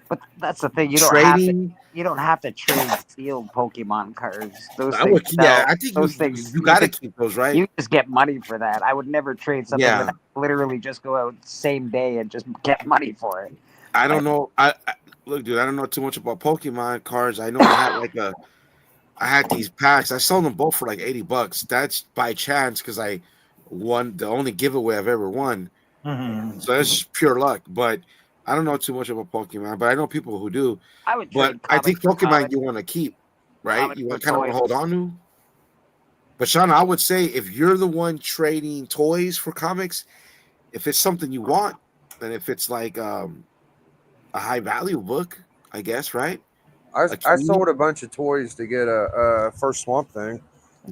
But that's the thing. trading, You don't have to trade sealed Pokemon cards. Those I things would. Yeah, sell. I think Those things you got to keep those, right? you just get money for that. I would never trade something that Yeah, I literally just go out same day and just get money for it. I Like, don't know. Look, dude, I don't know too much about Pokemon cards. I know I had these packs. I sold them both for like $80. That's by chance because I won the only giveaway I've ever won. Mm-hmm. So that's just pure luck. But I don't know too much about Pokemon, but I know people who do. I would But trade I think comics for Pokemon comics, you want to keep, right? comics You for kind of want to hold toys. on to. But Shauna, I would say if you're the one trading toys for comics, if it's something you want, and if it's like a high value book, I guess, right? A I key, sold a bunch of toys to get a first Swamp Thing.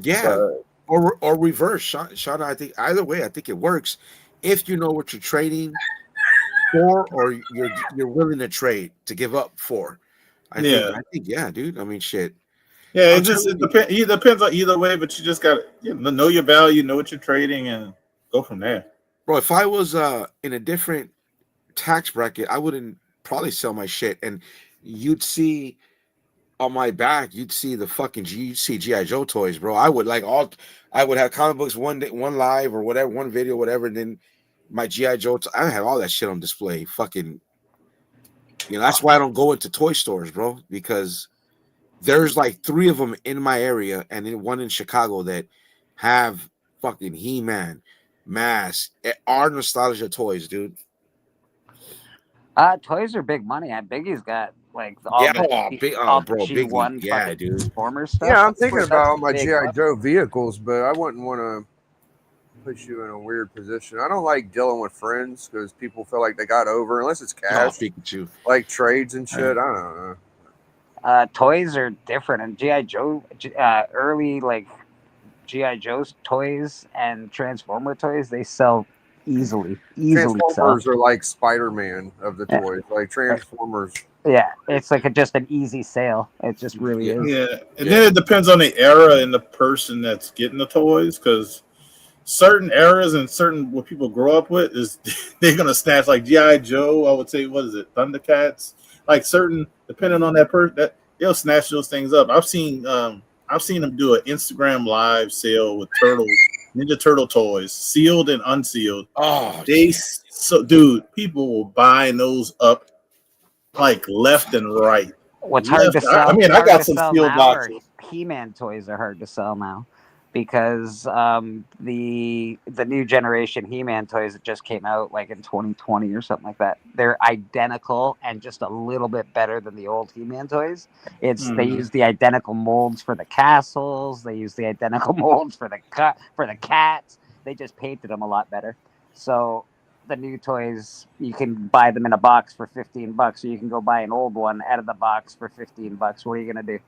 yeah, or reverse. Shauna, I think either way, I think it works if you know what you're trading for, or you're willing to trade to give up for. Yeah, I think, yeah, dude. I mean, shit. yeah. I'm telling It you, depends. It depends on either way, but you just got to know your value, know what you're trading, and go from there. bro. If I was in a different tax bracket, I wouldn't probably sell my shit, and you'd see on my back, you'd see the fucking you'd see GI Joe toys, bro. I would have comic books one day, one live or whatever, one video, whatever. And then my GI Joe, I have all that shit on display. Fucking, that's why I don't go into toy stores, bro, because there's like 3 of them in my area, and then one in Chicago that have fucking He-Man, Mask, our nostalgia toys, dude. Toys are big money. Biggie's got like Yeah, oh, all the bro, Biggie, G1 yeah, fucking dude. Transformers stuff. Yeah, I'm thinking about all my big GI money. Joe vehicles, but I wouldn't want to put you in a weird position. I don't like dealing with friends because people feel like they got over unless it's Oh, cash, Pikachu. like trades and shit. I don't know. Toys are different, and GI Joe, early like GI Joe's toys and Transformer toys, they sell easily sell. Transformers are like Spider-Man of the Yeah. toys. Like Transformers. Yeah, it's like just an easy sale. It just really is. Yeah, and then it depends on the era and the person that's getting the toys, because certain eras and certain what people grow up with is they're gonna snatch like GI Joe. I would say, what is it, Thundercats? Like certain, depending on that person, that they'll snatch those things up. I've seen them do an Instagram live sale with Ninja Turtle toys, sealed and unsealed. Oh, Dude, people will buy those up like left and right. What's hard to sell? I mean, I got some sealed now are boxes. He-Man toys are hard to sell now because the new generation He-Man toys that just came out like in 2020 or something like that. They're identical and just a little bit better than the old He-Man toys. They use the identical molds for the castles. They use the identical molds for the cats. They just painted them a lot better. So the new toys, you can buy them in a box for $15, or you can go buy an old one out of the box for $15. What are you gonna do?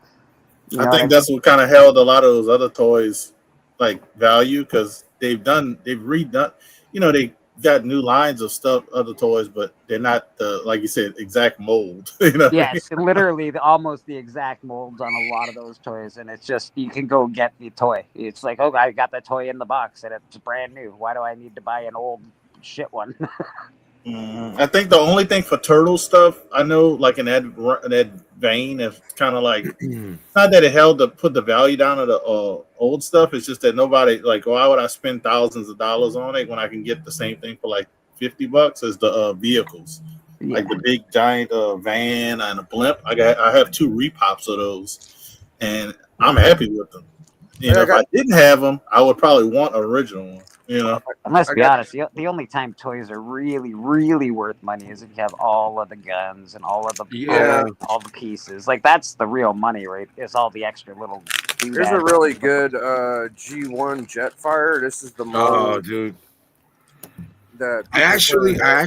You I know think that's what kind of held a lot of those other toys like value because they've redone. They got new lines of stuff, other toys, but they're not the like you said exact mold. What I mean? Yes, literally almost the exact molds on a lot of those toys, and it's just you can go get the toy. It's like, oh, I got the toy in the box and it's brand new. Why do I need to buy an old shit one? I think the only thing for turtle stuff I know, like in that vein, is kind of like not that it held to put the value down of the old stuff. It's just that nobody like why would I spend thousands of dollars on it when I can get the same thing for like $50 as the vehicles, Yeah. like the big giant van and a blimp. I have 2 repops of those, and I'm happy with them. If I didn't have them, I would probably want an original one. And let's be honest, the only time toys are really, really worth money is if you have all of the guns and all of the all the pieces. Like that's the real money, right? Is all the extra little. There's a really good G1 Jetfire. This is the mold. Oh, dude. That I actually. I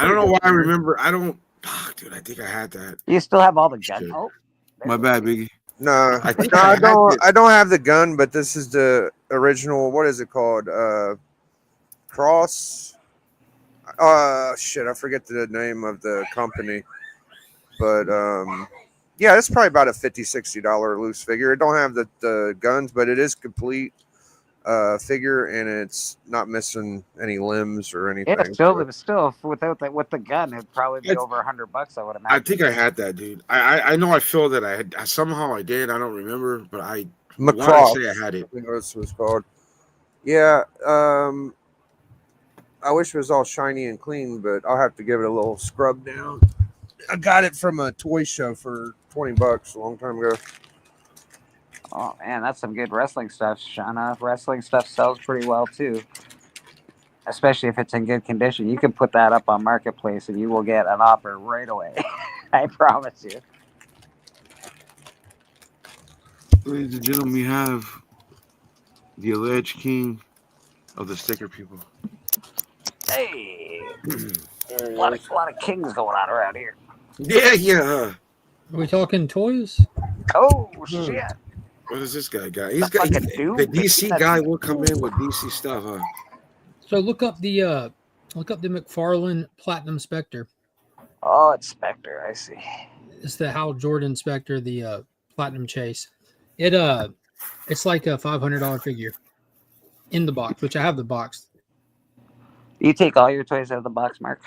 don't know why I remember. I don't. Fuck, dude. I think I had that. You still have all the guns? Oh, my bad, Biggie. No, I don't have the gun, but this is the original. What is it called? Cross. Shit, I forget the name of the company, but yeah, it's probably about a $50-$60 loose figure. It don't have the guns, but it is complete figure, and it's not missing any limbs or anything. Yeah, still without that with the gun, it'd probably be over $100. I would imagine. I think I had that, dude. I know I feel that I had somehow I did. I don't remember, but I want to say I had it. I think that's what it's called. Yeah. I wish it was all shiny and clean, but I'll have to give it a little scrub down. I got it from a toy show for $20 a long time ago. Oh man, that's some good wrestling stuff. Shauna, wrestling stuff sells pretty well too. Especially if it's in good condition. You can put that up on Marketplace and you will get an offer right away. I promise you. Ladies and gentlemen, we have the alleged king of the sticker people. Hey, a lot of kings going on around here. Yeah. Are we talking toys? Oh shit! What does this guy got? He's got the DC guy will come in with DC stuff, huh? So look up the McFarlane Platinum Spectre. Oh, it's Spectre. I see. It's the Hal Jordan Spectre, the Platinum Chase. It's like a $500 figure in the box, which I have the box. You take all your toys out of the box, Mark?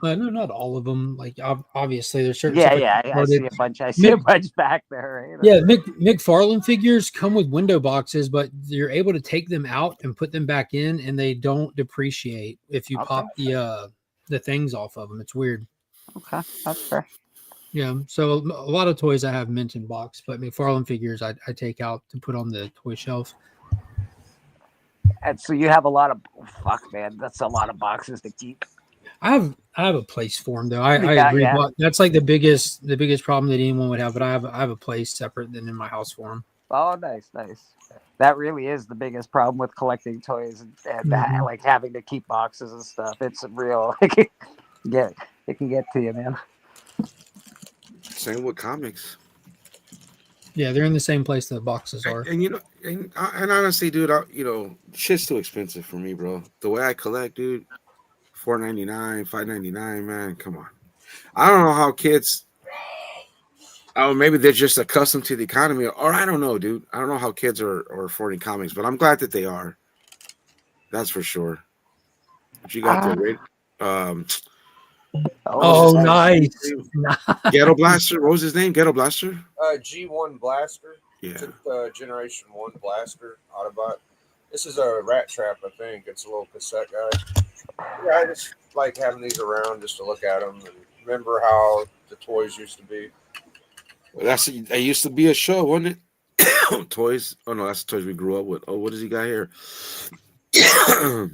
No, not all of them. Like obviously, there's certain. Yeah. I see a bunch. I see a bunch back there. Right? Yeah, McFarlane figures come with window boxes, but you're able to take them out and put them back in, and they don't depreciate if you pop the things off of them. It's weird. Okay, that's fair. Yeah, so a lot of toys I have mint in box, but McFarlane figures I take out to put on the toy shelf. And so you have a lot of man. That's a lot of boxes to keep. I have a place for them though. I agree. Yeah. That's like the biggest problem that anyone would have. But I have a place separate than in my house for them. Oh, nice. That really is the biggest problem with collecting toys and like having to keep boxes and stuff. It's real. It can get to you, man. Same with comics. Yeah, they're in the same place the boxes are. And honestly, dude, shit's too expensive for me, bro. The way I collect, dude, $4.99, $5.99, man, come on. I don't know how kids. Oh, maybe they're just accustomed to the economy, or I don't know, dude. I don't know how kids are affording comics, but I'm glad that they are. That's for sure. But you got nice. Ghetto Blaster. What was his name? Ghetto Blaster? G1 Blaster. Yeah. It's Generation 1 Blaster Autobot. This is a Rat Trap, I think. It's a little cassette guy. Yeah, I just like having these around just to look at them and remember how the toys used to be. Well, it used to be a show, wasn't it? Toys. Oh, no, that's the toys we grew up with. Oh, what does he got here? That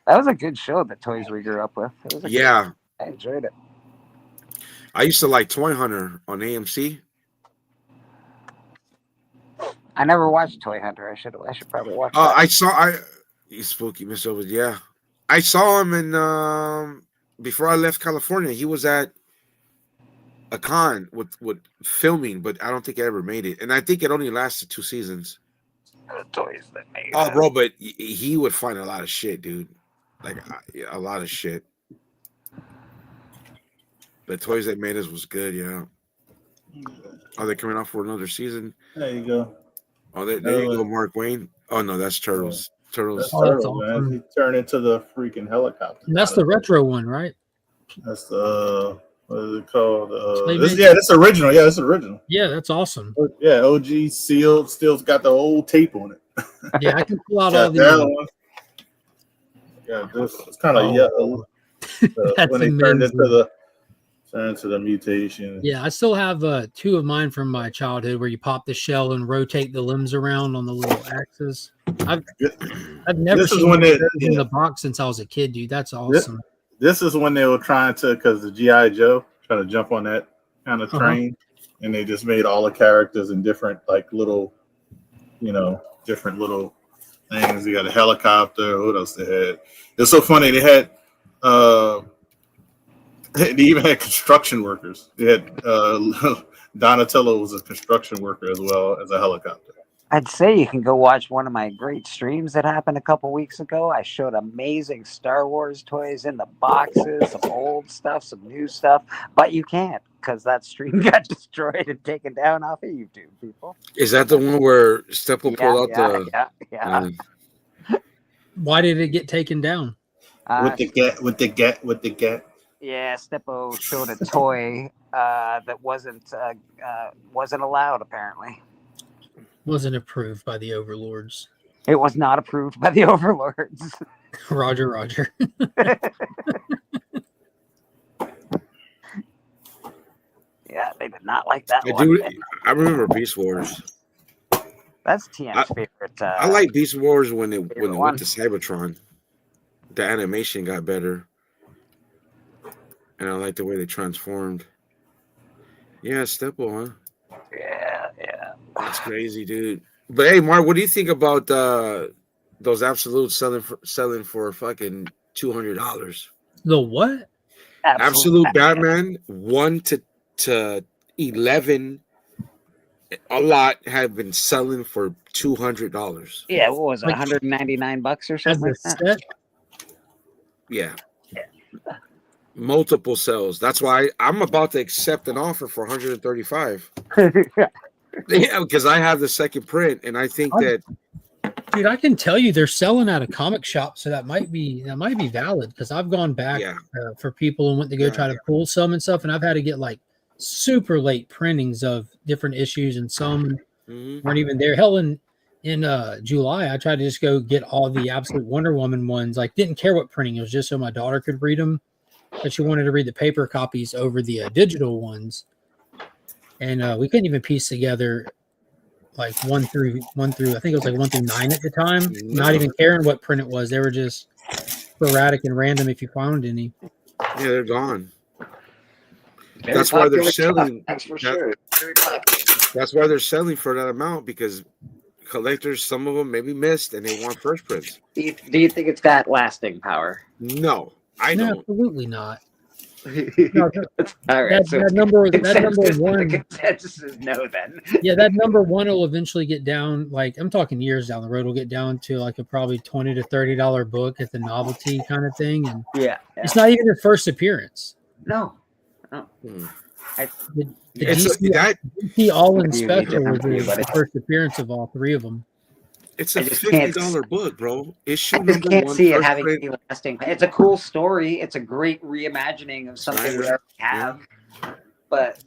was a good show, the toys we grew up with. Yeah. I enjoyed it. I used to like Toy Hunter on AMC. I never watched Toy Hunter. I should probably watch that. He's spooky, Mr. Over. Yeah, I saw him in before I left California. He was at a con with filming, but I don't think it ever made it. And I think it only lasted 2 seasons. The toys that made Oh, it. bro, but he would find a lot of shit, dude. Like a lot of shit. The toys they made us was good, yeah. Are they coming out for another season? There you go. Oh, there you go, Mark Wayne. Oh no, that's Turtles. Turtles. That's Oh, that's Turtle, man. awesome. He turned into the freaking helicopter. And that's the retro one, right? That's the what is it called? Claymation. That's original. Yeah, that's original. Yeah, that's awesome. Yeah, OG sealed, still's got the old tape on it. Yeah, I can pull out Got all that the. one. Yeah, this it's kind of Oh. yellow. That's When they turned amazing. into the mutation. Yeah, I still have 2 of mine from my childhood where you pop the shell and rotate the limbs around on the little axis. I've never This is seen when they- those in yeah. the box since I was a kid, dude. That's awesome. This is when they were trying to, because the GI Joe trying to jump on that kind of train, and they just made all the characters in different like little, different little things. You got a helicopter. What else they had? It's so funny. They had they even had construction workers. They had Donatello was a construction worker as well as a helicopter. I'd say you can go watch one of my great streams that happened a couple weeks ago. I showed amazing Star Wars toys in the boxes, some old stuff, some new stuff, but you can't because that stream got destroyed and taken down off of YouTube, people. Is that the one where Stepple pulled out Yeah. Why did it get taken down? With the get. Yeah, Steppo showed a toy that wasn't allowed, apparently. Wasn't approved by the overlords. It was not approved by the overlords. Roger, Roger. Yeah, they did not like that I one. do. I remember Beast Wars. That's TM's favorite. I like Beast Wars when it favorite went to Cybertron. The animation got better, and I like the way they transformed. Yeah, Stepple, huh? Yeah. That's crazy, dude. But hey, Mark, what do you think about those absolutes selling for fucking $200? The what? Absolute Batman 1 to 11. A lot have been selling for $200. Yeah, what was it, Like, $199 or As something a like that? set? Yeah. Multiple sales. That's why I'm about to accept an offer for 135. Yeah, because I have the second print, and I think that Dude, I can tell you they're selling out of comic shops, so that might be valid because I've gone back for people and went to go try to pull some and stuff, and I've had to get like super late printings of different issues, and some weren't even there. Hell, in July, I tried to just go get all the absolute Wonder Woman ones. Like, didn't care what printing it was, just so my daughter could read them, but she wanted to read the paper copies over the digital ones, and we couldn't even piece together like one through I think it was like 1 through 9 at the time. Not even caring what print it was. They were just sporadic and random if you found any. Yeah, they're gone. Very That's why they're popular selling. stuff, that's for sure. Very popular. That's why they're selling for that amount, because collectors, some of them maybe missed, and they want first prints. Do you think it's got lasting power? No, I don't. Absolutely not. All right, that number one. The consensus is no. Then, yeah, that number one will eventually get down. Like, I'm talking years down the road, will get down to like a probably $20 to $30 book at the novelty kind of thing, and it's not even their first appearance. No. The DC All-In Special was the first appearance of all 3 of them. It's a $50 book, bro. Issue I just number can't 1. see it having any lasting. It's a cool story. It's a great reimagining of something we already have, but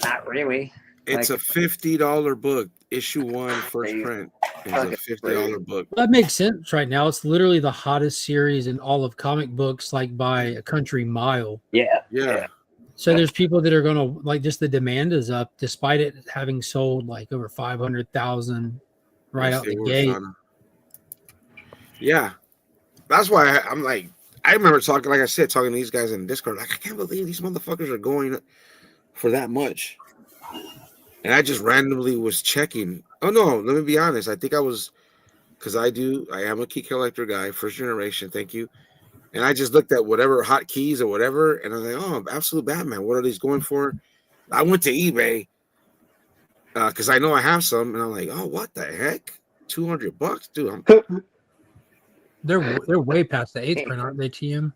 not really. It's a $50 book. Issue 1, first print. It's a $50 book. Well, that makes sense right now. It's literally the hottest series in all of comic books, like by a country mile. Yeah. So there's people that are going to, like, just the demand is up, despite it having sold like over 500,000 right out the gate. Yeah. That's why I'm like, I remember talking, like I said, talking to these guys in Discord, like, I can't believe these motherfuckers are going for that much. And I just randomly was checking. Oh, no, let me be honest. I think I was because I am a key collector guy, first generation. Thank you. And I just looked at whatever hot keys or whatever, and I was like, oh, Absolute Batman. What are these going for? I went to eBay because I know I have some, and I'm like, oh, what the heck? $200, dude. They're way past the 8th print, aren't they, TM?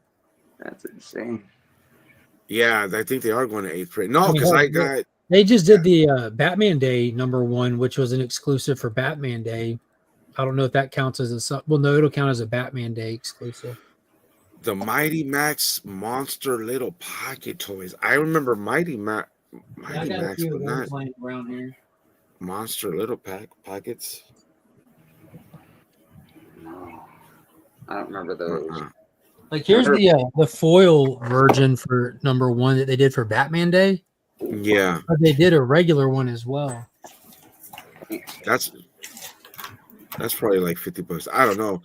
That's insane. Yeah, I think they are going to 8th print. No, because they just did the Batman Day #1, which was an exclusive for Batman Day. I don't know if that counts as no, it'll count as a Batman Day exclusive. The Mighty Max Monster Little Pocket Toys. I remember Mighty Max. I got a few of those laying around here. Monster Little Pockets. No, I don't remember those. Like here's the foil version for #1 that they did for Batman Day. Yeah, but they did a regular one as well. That's probably like $50. I don't know.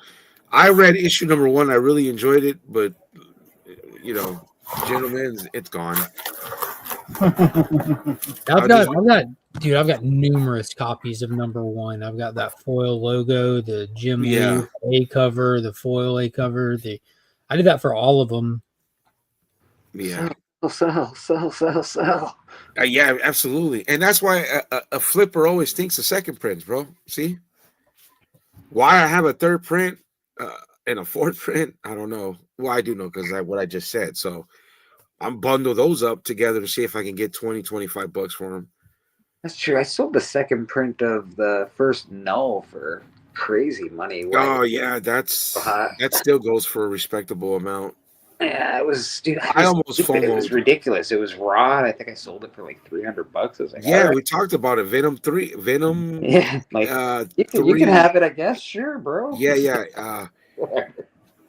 I read issue #1. I really enjoyed it, but gentlemen, it's gone. I've got numerous copies of #1. I've got that foil logo, the Jim Lee A cover, the foil A cover. I did that for all of them. Yeah. Sell. Yeah, absolutely. And that's why a flipper always thinks of second prints, bro. See? Why I have a third print and a fourth print, I don't know. Well, I do know because what I just said. So I'm bundle those up together to see if I can get $20-25 for them. That's true. I sold the second print of the first Null for crazy money. Oh yeah, that still goes for a respectable amount. Yeah, it was, dude. I almost FOMO'd. It was ridiculous. It was raw. And I think I sold it for like $300. I was like, yeah, we talked about it. Venom 3. Yeah, like you can have it, I guess. Sure, bro. Yeah.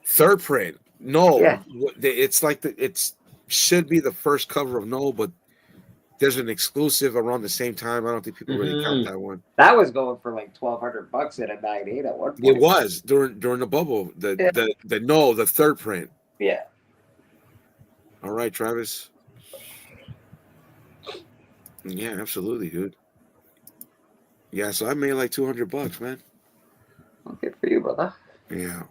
Third print. No, yeah. It's like it should be the first cover of No, but there's an exclusive around the same time. I don't think people really count that one. That was going for like $1,200 at a Magnet at one point. It was during the bubble. The third print. Yeah. All right, Travis. Yeah, absolutely, dude. Yeah, so I made like $200, man. Okay for you, brother. Yeah.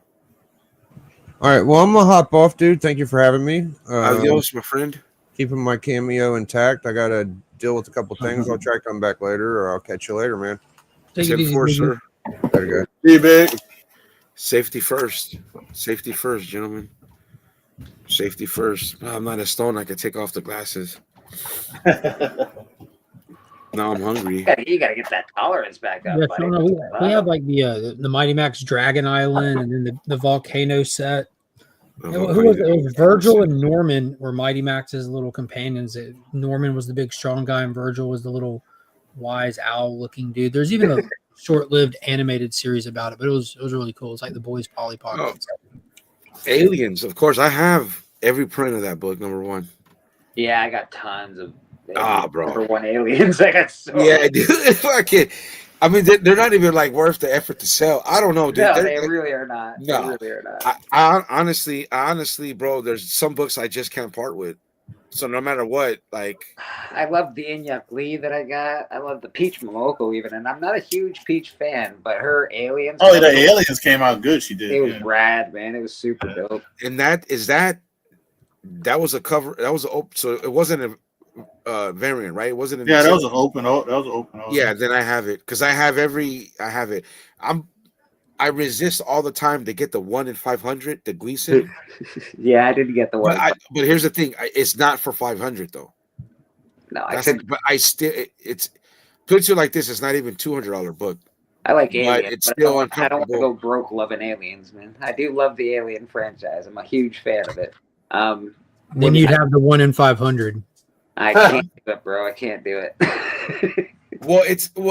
All right, well, I'm gonna hop off, dude. Thank you for having me. Adios, my friend. Keeping my cameo intact. I gotta deal with a couple things. I'll track them back later, or I'll catch you later, man. Take it easy, sir. Gotta go. See you, big. Safety first. Safety first, gentlemen. Safety first. I'm not a stone. I can take off the glasses. Now I'm hungry. You gotta get that tolerance back up. Yeah, we have like the Mighty Max Dragon Island, and then the volcano set. Who was it? It was Virgil and Norman were Mighty Max's little companions. Norman was the big strong guy, and Virgil was the little wise owl looking dude. There's even a short-lived animated series about it, but it was really cool. It's like the boys' Polly Pocket. Aliens, of course. I have every print of that book, #1. Yeah, I got tons of bro. #1 aliens. I got so yeah, dude. I mean, they're not even like worth the effort to sell. I don't know, dude. No, they really are not. No, they really are not. I honestly, bro, there's some books I just can't part with. So no matter what, like I love the Inyuk Lee that I got. I love the Peach Momoko even, and I'm not a huge Peach fan, but her aliens. Oh, the aliens came out good. She did. It was rad, man. It was super dope. And that was a cover. That was so it wasn't a variant, right? It wasn't. That was an open. Yeah, then I have it because I have it. I resist all the time to get the 1 in 500, the Gleason. Yeah, I didn't get the one. But here's the thing: it's not for 500 though. No, but I still it's puts you like this. It's not even $200 book. I like aliens, but it's still uncomfortable. I don't want to go broke loving aliens, man. I do love the Alien franchise. I'm a huge fan of it. Then you'd have the 1 in 500. I can't do it, bro. I can't do it. Well,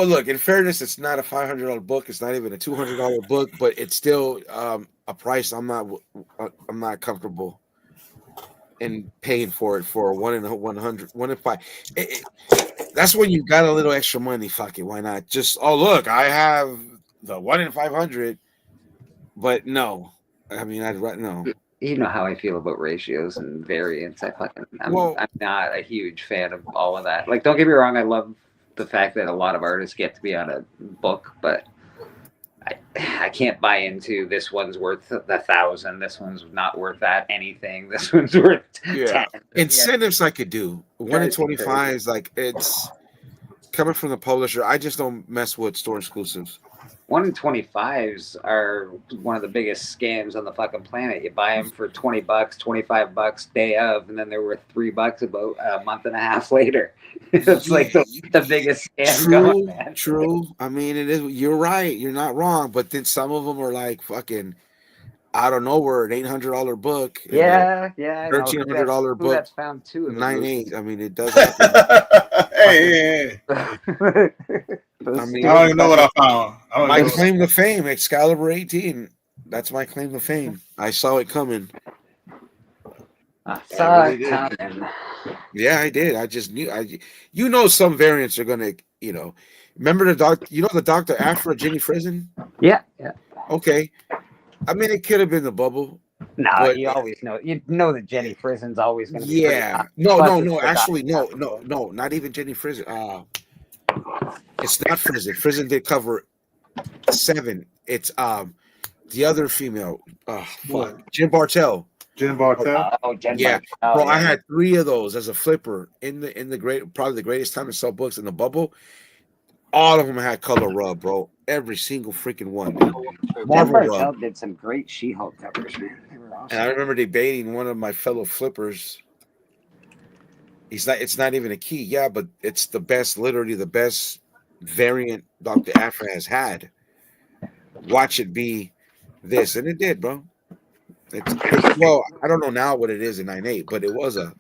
look, in fairness, it's not a $500 book. It's not even a $200 book, but it's still a price I'm not comfortable in paying for it for 1 in 100, 1 in 5. That's when you got a little extra money. Fuck it, why not? Just look, I have the 1 in 500, but no, I mean no. You know how I feel about ratios and variants. I'm not a huge fan of all of that. Like, don't get me wrong, I love the fact that a lot of artists get to be on a book, but I can't buy into this one's worth 1,000. This one's not worth that anything. This one's worth 10. Incentives I could do. 1 in 25 is like it's coming from the publisher. I just don't mess with store exclusives. 1 in 25s are one of the biggest scams on the fucking planet. You buy them for $20, $25 day of, and then they're worth $3 about a month and a half later. It's like the biggest scam going, man. True. I mean, it is. You're right. You're not wrong. But then some of them are like fucking out of nowhere, an $800 book. Yeah. $1,300 book. That's found too. 9.8. I mean, it does happen. Hey. I mean, I don't even know what I found. My claim to fame, Excalibur 18. That's my claim to fame. I saw it coming. I saw it coming. Yeah, I did. I just knew. You know, some variants are gonna. Remember the doc? You know the Dr. Afra, Jenny Frizen? Yeah. Okay. I mean, it could have been the bubble. No, but, you always know. You know that Jenny Frizen's always going to be. Yeah. No. Actually, no. Not even Jenny Frizen. It's not Frizen. Frizen did cover 7. It's the other female. Jen Bartel. Jen Bartel. Jen Yeah, Bartel, bro. I had 3 of those as a flipper in the probably the greatest time to sell books in the bubble. All of them had color rub, bro. Every single freaking one. Marvel Bartel did some great She-Hulk covers, man. They were awesome. And I remember debating one of my fellow flippers. It's not even a key, yeah, but it's the best, literally the best variant Dr. Afra has had. Watch it be this, and it did, bro. Well, I don't know now what it is in 9.8, but it was a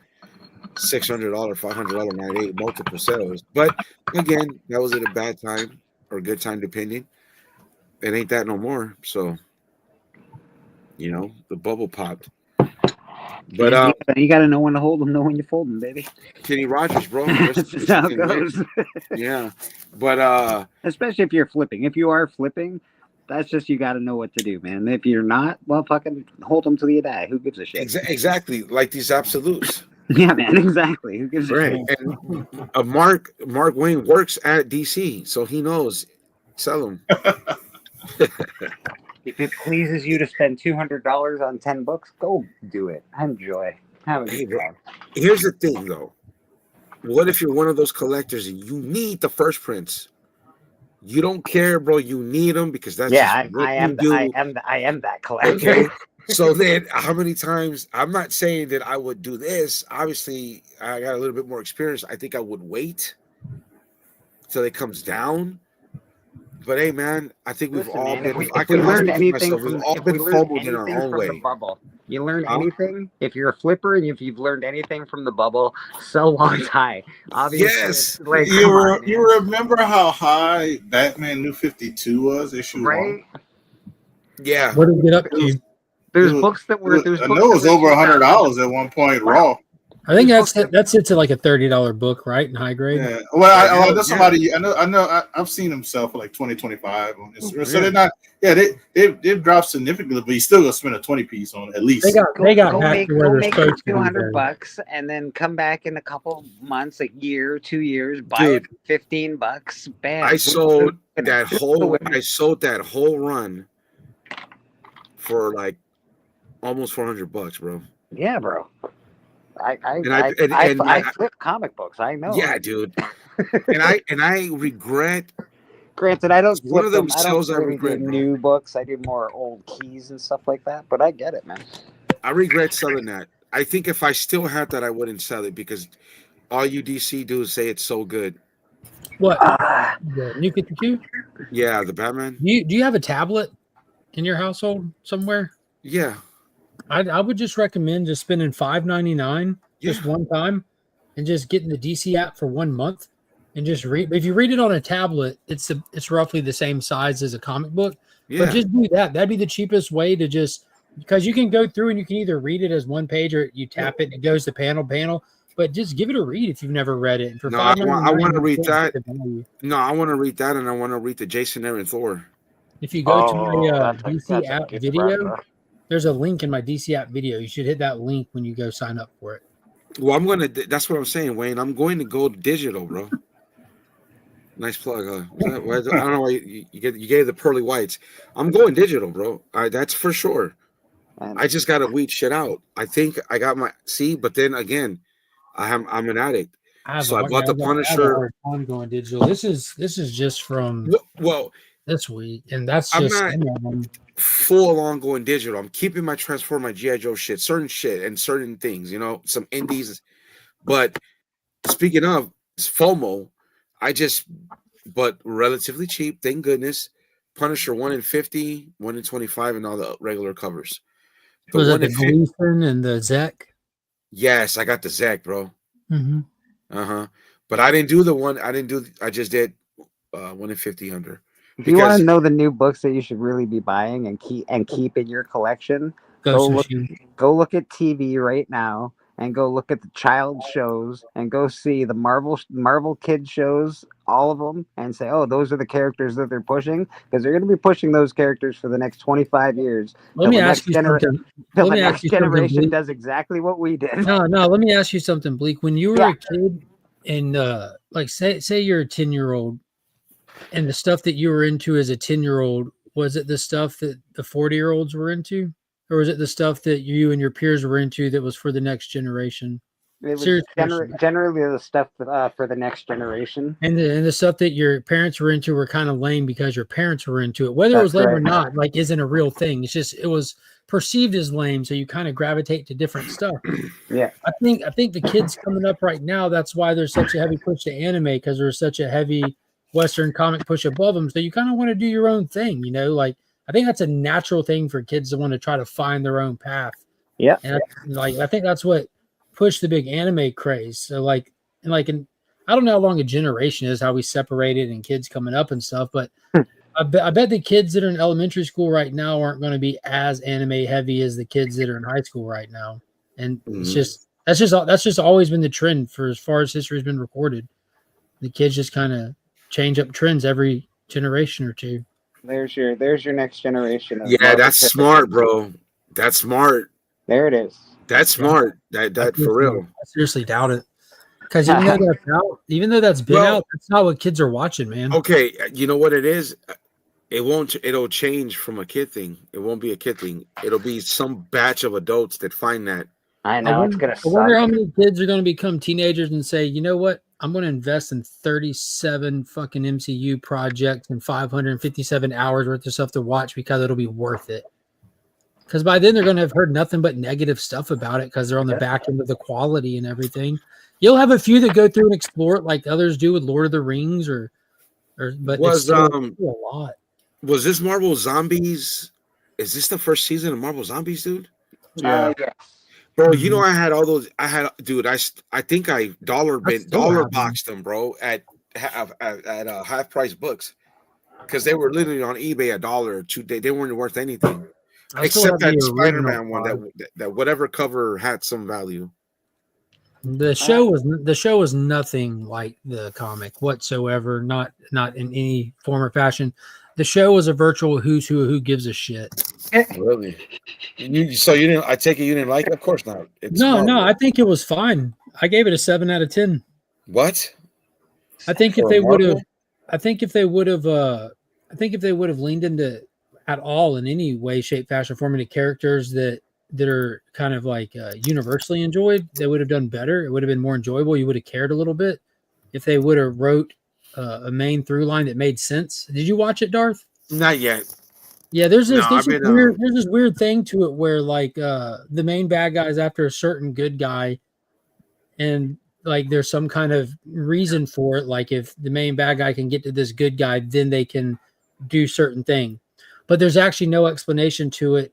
$600, $500 9.8 multiple sales. But again, that was at a bad time or a good time, depending. It ain't that no more. So, the bubble popped. But you got to know when to hold them, know when you fold them, baby. Kenny Rogers, bro. That's how it goes. Yeah, but especially if you're flipping. If you are flipping, that's just you got to know what to do, man. If you're not, well, fucking hold them till you die. Who gives a shit? Exactly, like these absolutes. Yeah, man. Exactly. Who gives a shit? And Mark Wayne works at DC, so he knows. Sell them. If it pleases you to spend $200 on 10 books, go do it. Enjoy. Have a good time. Here's the thing, though. What if you're one of those collectors and you need the first prints? You don't care, bro. You need them because that's I am that collector. Okay. So then, how many times? I'm not saying that I would do this. Obviously, I got a little bit more experience. I think I would wait till it comes down. But hey, man, I think we've all been. We've all been fumbled in our own way. You learn anything if you're a flipper, and if you've learned anything from the bubble, sell long high. Obviously, yes. Like, you remember how high Batman New 52 was issue 1? Yeah. What did it get up to? There's books that were. I know it was over $100 at one point. Raw. I think that's it to like a $30 book, right? In high grade. Yeah. Well, I know somebody. I know. I've seen them sell for like $20, $25 on Instagram. So they're not. Yeah, they've dropped significantly, but you still gonna spend a 20 piece on it, at least. They got back to where they're make supposed to be. $200 and then come back in a couple months, a year, 2 years, buy it for $15. Bam. I sold that whole run for like almost $400, bro. Yeah, bro. I flip comic books. I know. Yeah, dude. and I regret. Granted, I don't one of them. those I don't sales I really regret. do new books. I do more old keys and stuff like that. But I get it, man. I regret selling that. I think if I still had that, I wouldn't sell it because all you DC do is say it's so good. What? The New 52? Yeah, the Batman. Do you have a tablet in your household somewhere? Yeah. I would just recommend just spending $5.99 just one time and just getting the DC app for 1 month and just read. If you read it on a tablet, it's roughly the same size as a comic book. Yeah. But just do that. That'd be the cheapest way to just because you can go through and you can either read it as one page or you tap it and it goes to panel. But just give it a read if you've never read it. And for I want to read that. No, I want to read that, and I want to read the Jason Aaron Thor. If you go to my DC app video. There's a link in my DC app video. You should hit that link when you go sign up for it. Well, that's what I'm saying, Wayne. I'm going to go digital, bro. Nice plug. I don't know why you gave the pearly whites. I'm going digital, bro. That's for sure. And I just gotta weed shit out. I think I got my but then again, I'm an addict. So I bought the I have a Punisher. hard time going digital. This is just from Well, this week, and that's I'm just not some of them. full on going digital. I'm keeping my Transform, my GI Joe shit, and certain things. Some indies. But speaking of FOMO, but relatively cheap. Thank goodness. Punisher 1 in 50, 1 in 25, and all the regular covers. The Was it one the in Gleason and the Zek? Yes, I got the Zach, bro. Mm-hmm. But I didn't do the one. I just did 1 in 50 under. if you want to know the new books that you should really be buying and keep in your collection, go look at TV right now and go look at the child shows and go see the Marvel kid shows, all of them, and say, oh, those are the characters that they're pushing, because they're going to be pushing those characters for the next 25 years. Let me ask you something. Till the next generation does exactly what we did. No, let me ask you something, Bleak. When you were a kid, and like say you're a 10-year-old, and the stuff that you were into as a 10-year-old, was it the stuff that the 40-year-olds were into? Or was it the stuff that you and your peers were into that was for the next generation? It was generally the stuff for the next generation. And the stuff that your parents were into were kind of lame because your parents were into it. Whether it was lame or not, like, isn't a real thing. It's just, it was perceived as lame, so you kind of gravitate to different stuff. Yeah. I think the kids coming up right now, that's why there's such a heavy push to anime, because there's such a heavy Western comic push above them. So you kind of want to do your own thing, like, I think that's a natural thing for kids to want to try to find their own path. Yeah. And I think that's what pushed the big anime craze. So I don't know how long a generation is, how we separated and kids coming up and stuff, but I bet the kids that are in elementary school right now aren't going to be as anime heavy as the kids that are in high school right now. And it's just, that's just always been the trend for as far as history has been recorded. The kids just kind of change up trends every generation or two. There's your next generation. Yeah, that's smart, bro. That's smart. There it is. That's smart. That for real. I seriously doubt it. Because even though that's been out, that's not what kids are watching, man. Okay, you know what it is? It'll change from a kid thing. It won't be a kid thing. It'll be some batch of adults that find that. I know it's gonna suck. I wonder how many kids are going to become teenagers and say, you know what? I'm going to invest in 37 fucking MCU projects and 557 hours worth of stuff to watch because it'll be worth it. Because by then they're going to have heard nothing but negative stuff about it because they're on the back end of the quality and everything. You'll have a few that go through and explore it like others do with Lord of the Rings, but it's still a lot. Was this Marvel Zombies? Is this the first season of Marvel Zombies, dude? Yeah. Bro, you know I had all those. I think I dollar boxed them, bro, at half price books because they were literally on eBay $1 or $2. They weren't worth anything except that Spider-Man one that whatever cover had some value. The show was nothing like the comic whatsoever, not in any form or fashion. The show was a virtual who's who gives a shit. Really? So you didn't? I take it you didn't like it? Of course not. No. I think it was fine. I gave it a 7 out of 10. What? I think if they would have leaned into at all in any way, shape, fashion, form into characters that are kind of like universally enjoyed, they would have done better. It would have been more enjoyable. You would have cared a little bit if they would have wrote a main through line that made sense. Did you watch it, Darth? Not yet. Yeah, there's this weird thing to it where like the main bad guy is after a certain good guy, and like there's some kind of reason for it. Like if the main bad guy can get to this good guy, then they can do certain thing. But there's actually no explanation to it.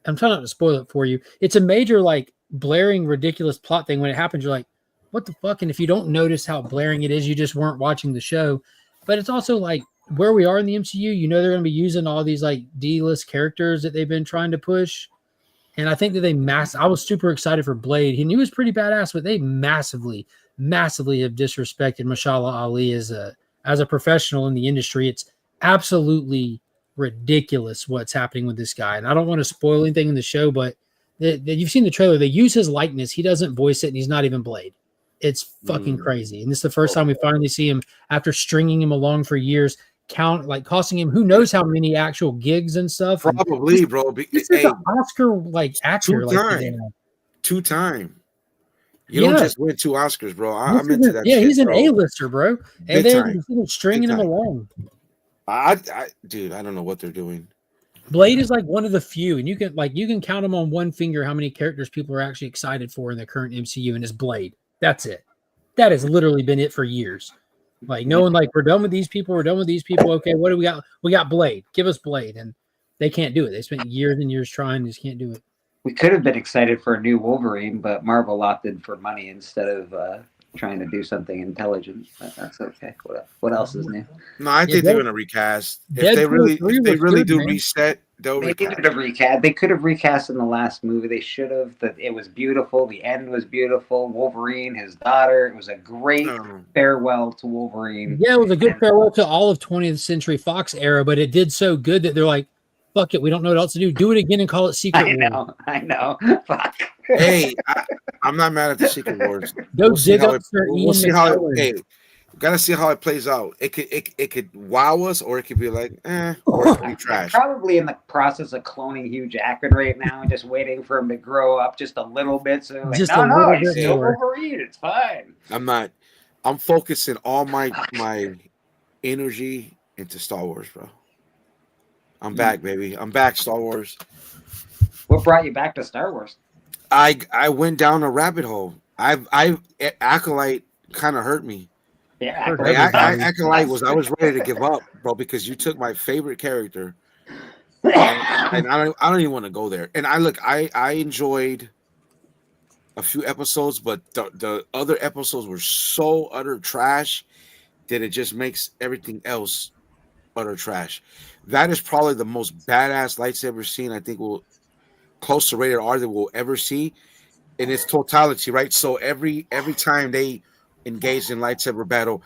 I'm trying not to spoil it for you. It's a major like blaring, ridiculous plot thing. When it happens, you're like, what the fuck? And if you don't notice how blaring it is, you just weren't watching the show. But it's also like where we are in the MCU, they're going to be using all these like D-list characters that they've been trying to push. And I think that I was super excited for Blade. He was pretty badass, but they massively have disrespected Mashallah Ali as a professional in the industry. It's absolutely ridiculous what's happening with this guy. And I don't want to spoil anything in the show, but you've seen the trailer. They use his likeness. He doesn't voice it, and he's not even Blade. It's fucking crazy. And this is the first time we finally see him after stringing him along for years, costing him who knows how many actual gigs and stuff. Probably, bro. He's like an Oscar actor. Two-time. You don't just win 2 Oscars, bro. I'm into that. Yeah, shit, he's an bro. A-lister, bro. And they're stringing him along. Dude, I don't know what they're doing. Blade is like one of the few, and you can count them on one finger how many characters people are actually excited for in the current MCU, and it's Blade. That's it. That has literally been it for years. Like no one, we're done with these people. We're done with these people. Okay, what do we got? We got Blade. Give us Blade, and they can't do it. They spent years and years trying, just can't do it. We could have been excited for a new Wolverine, but Marvel opted for money instead of trying to do something intelligent. But that's okay. What else is new? No, I think they're gonna recast. If they really do reset, they'll recast. They could have recast in the last movie. They should have. It was beautiful. The end was beautiful. Wolverine, his daughter. It was a great farewell to Wolverine. Yeah, it was a good farewell to all of 20th Century Fox era, but it did so good that they're like, fuck it, we don't know what else to do. Do it again and call it Secret Wars. I know. Fuck. Hey, I'm not mad at the Secret Wars. We'll see how gotta see how it plays out. It could wow us, or it could be like, or it could be trash. Probably in the process of cloning Hugh Jackman right now, just waiting for him to grow up just a little bit. So like, he's still Wolverine. It's fine. I'm focusing all my energy into Star Wars, bro. I'm back, baby. I'm back, Star Wars. What brought you back to Star Wars? I went down a rabbit hole. Acolyte kind of hurt me. Yeah, Acolyte was. I was ready to give up, bro, because you took my favorite character, and I don't even want to go there. And I enjoyed a few episodes, but the other episodes were so utter trash that it just makes everything else utter trash. That is probably the most badass lightsaber scene I think will close to rated R that we'll ever see in its totality, right? So every time they engaged in lightsaber battle,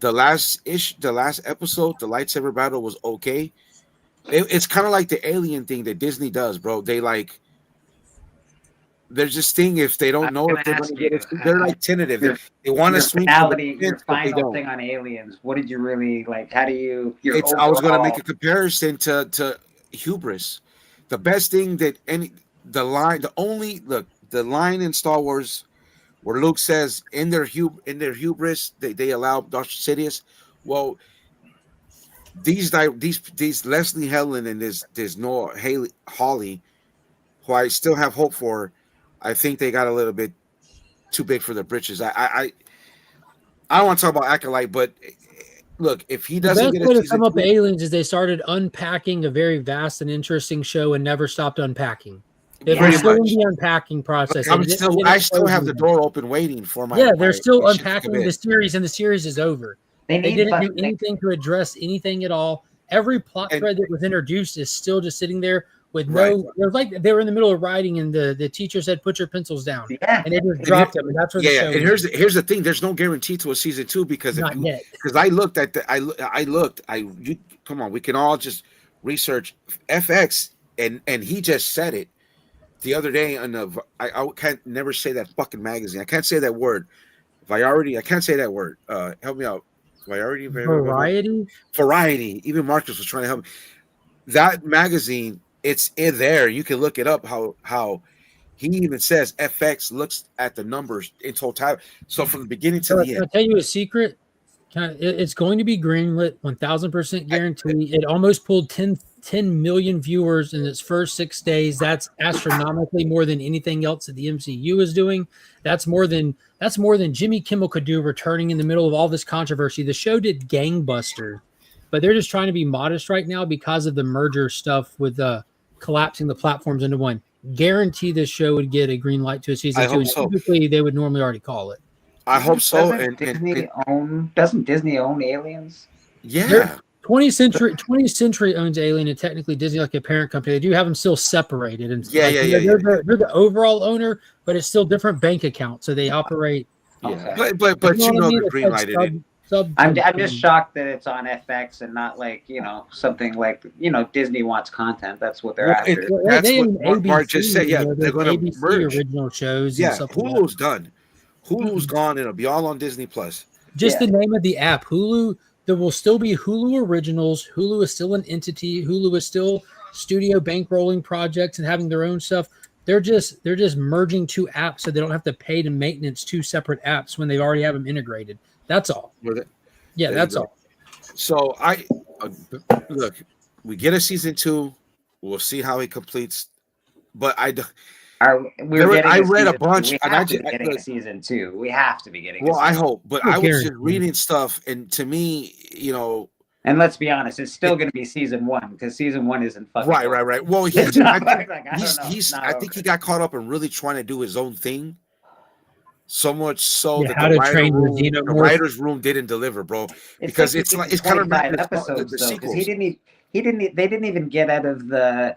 the last episode, the lightsaber battle was okay. It's kind of like the alien thing that Disney does, bro. There's this thing if they don't know if they're going to get it, they're like tentative. They want to swing. Your final thing on Aliens. What did you really like? How do you? I was going to make a comparison to hubris. The best thing that the line in Star Wars where Luke says in their hubris they allow Darth Sidious. Well, these Leslie Helen and this Noah Hawley, who I still have hope for, I think they got a little bit too big for their britches. I don't want to talk about Acolyte, but look, if he doesn't get the best way to sum up Aliens is they started unpacking a very vast and interesting show and never stopped unpacking. They're still in the unpacking process. I still have the door open waiting for my. Yeah, they're still unpacking the series, and the series is over. They didn't do anything to address anything at all. Every plot thread that was introduced is still just sitting there with no. It was like they were in the middle of writing, and the teacher said, "Put your pencils down," and they just dropped them, and that's where the show. And here's the thing: there's no guarantee to a season 2 because I looked at come on, we can all just research FX, and he just said it the other day on the. I can't never say that fucking magazine. I can't say that word. I can't say that word. Help me out. Variety. Even Marcus was trying to help me. That magazine, it's in there. You can look it up. How he even says FX looks at the numbers in totality. So from the beginning to the end. Can I tell you a secret? It's going to be greenlit, 1000% guarantee. It almost pulled 10 million viewers in its first 6 days. That's astronomically more than anything else that the MCU is doing. That's more than Jimmy Kimmel could do returning in the middle of all this controversy. The show did gangbusters, but they're just trying to be modest right now because of the merger stuff with collapsing the platforms into one. Guarantee this show would get a green light to a season 2. And typically they would normally already call it. I hope so. Doesn't Disney own Aliens? Yeah. 20th Century owns Alien, and technically Disney, like a parent company, they do have them still separated. And they're the overall owner, but it's still different bank accounts, so they operate. Yeah. But the green lighted it. I'm just shocked that it's on FX and not like something like Disney wants content. That's what they're after. That's what Mark just said. Yeah, they're going to merge original shows. Yeah, and stuff Hulu's done. Hulu's gone. It'll be all on Disney Plus. Just the name of the app, Hulu. There will still be Hulu Originals. Hulu is still an entity. Hulu is still studio bankrolling projects and having their own stuff. They're just merging two apps so they don't have to pay to maintenance two separate apps when they already have them integrated. That's all. Yeah, that's all. So look, we get a season 2. We'll see how he completes. But I read a bunch. We have to be getting a season 2. We have to be getting. Well, I hope, but I was just reading stuff, and to me, and let's be honest, it's still going to be season 1 because season 1 isn't fucking right. Well, I think he got caught up in really trying to do his own thing. So much so that the writer's room didn't deliver, bro. Because it's kind of episodes the sequel. They didn't even get out of the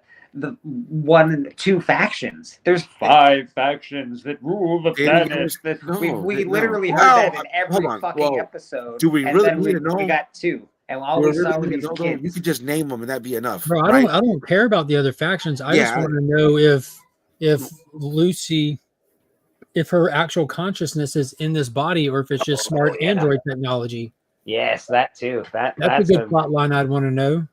1 and 2 factions. There's 5 factions that rule the planet. We literally heard that in every fucking episode. Do we really need to know? We got 2. And all we saw were these kids. You could just name them and that'd be enough. Bro, I don't care about the other factions. I just want to know if Lucy, if her actual consciousness is in this body or if it's just smart android technology. Yes, that too. That's a good plot line I'd want to know.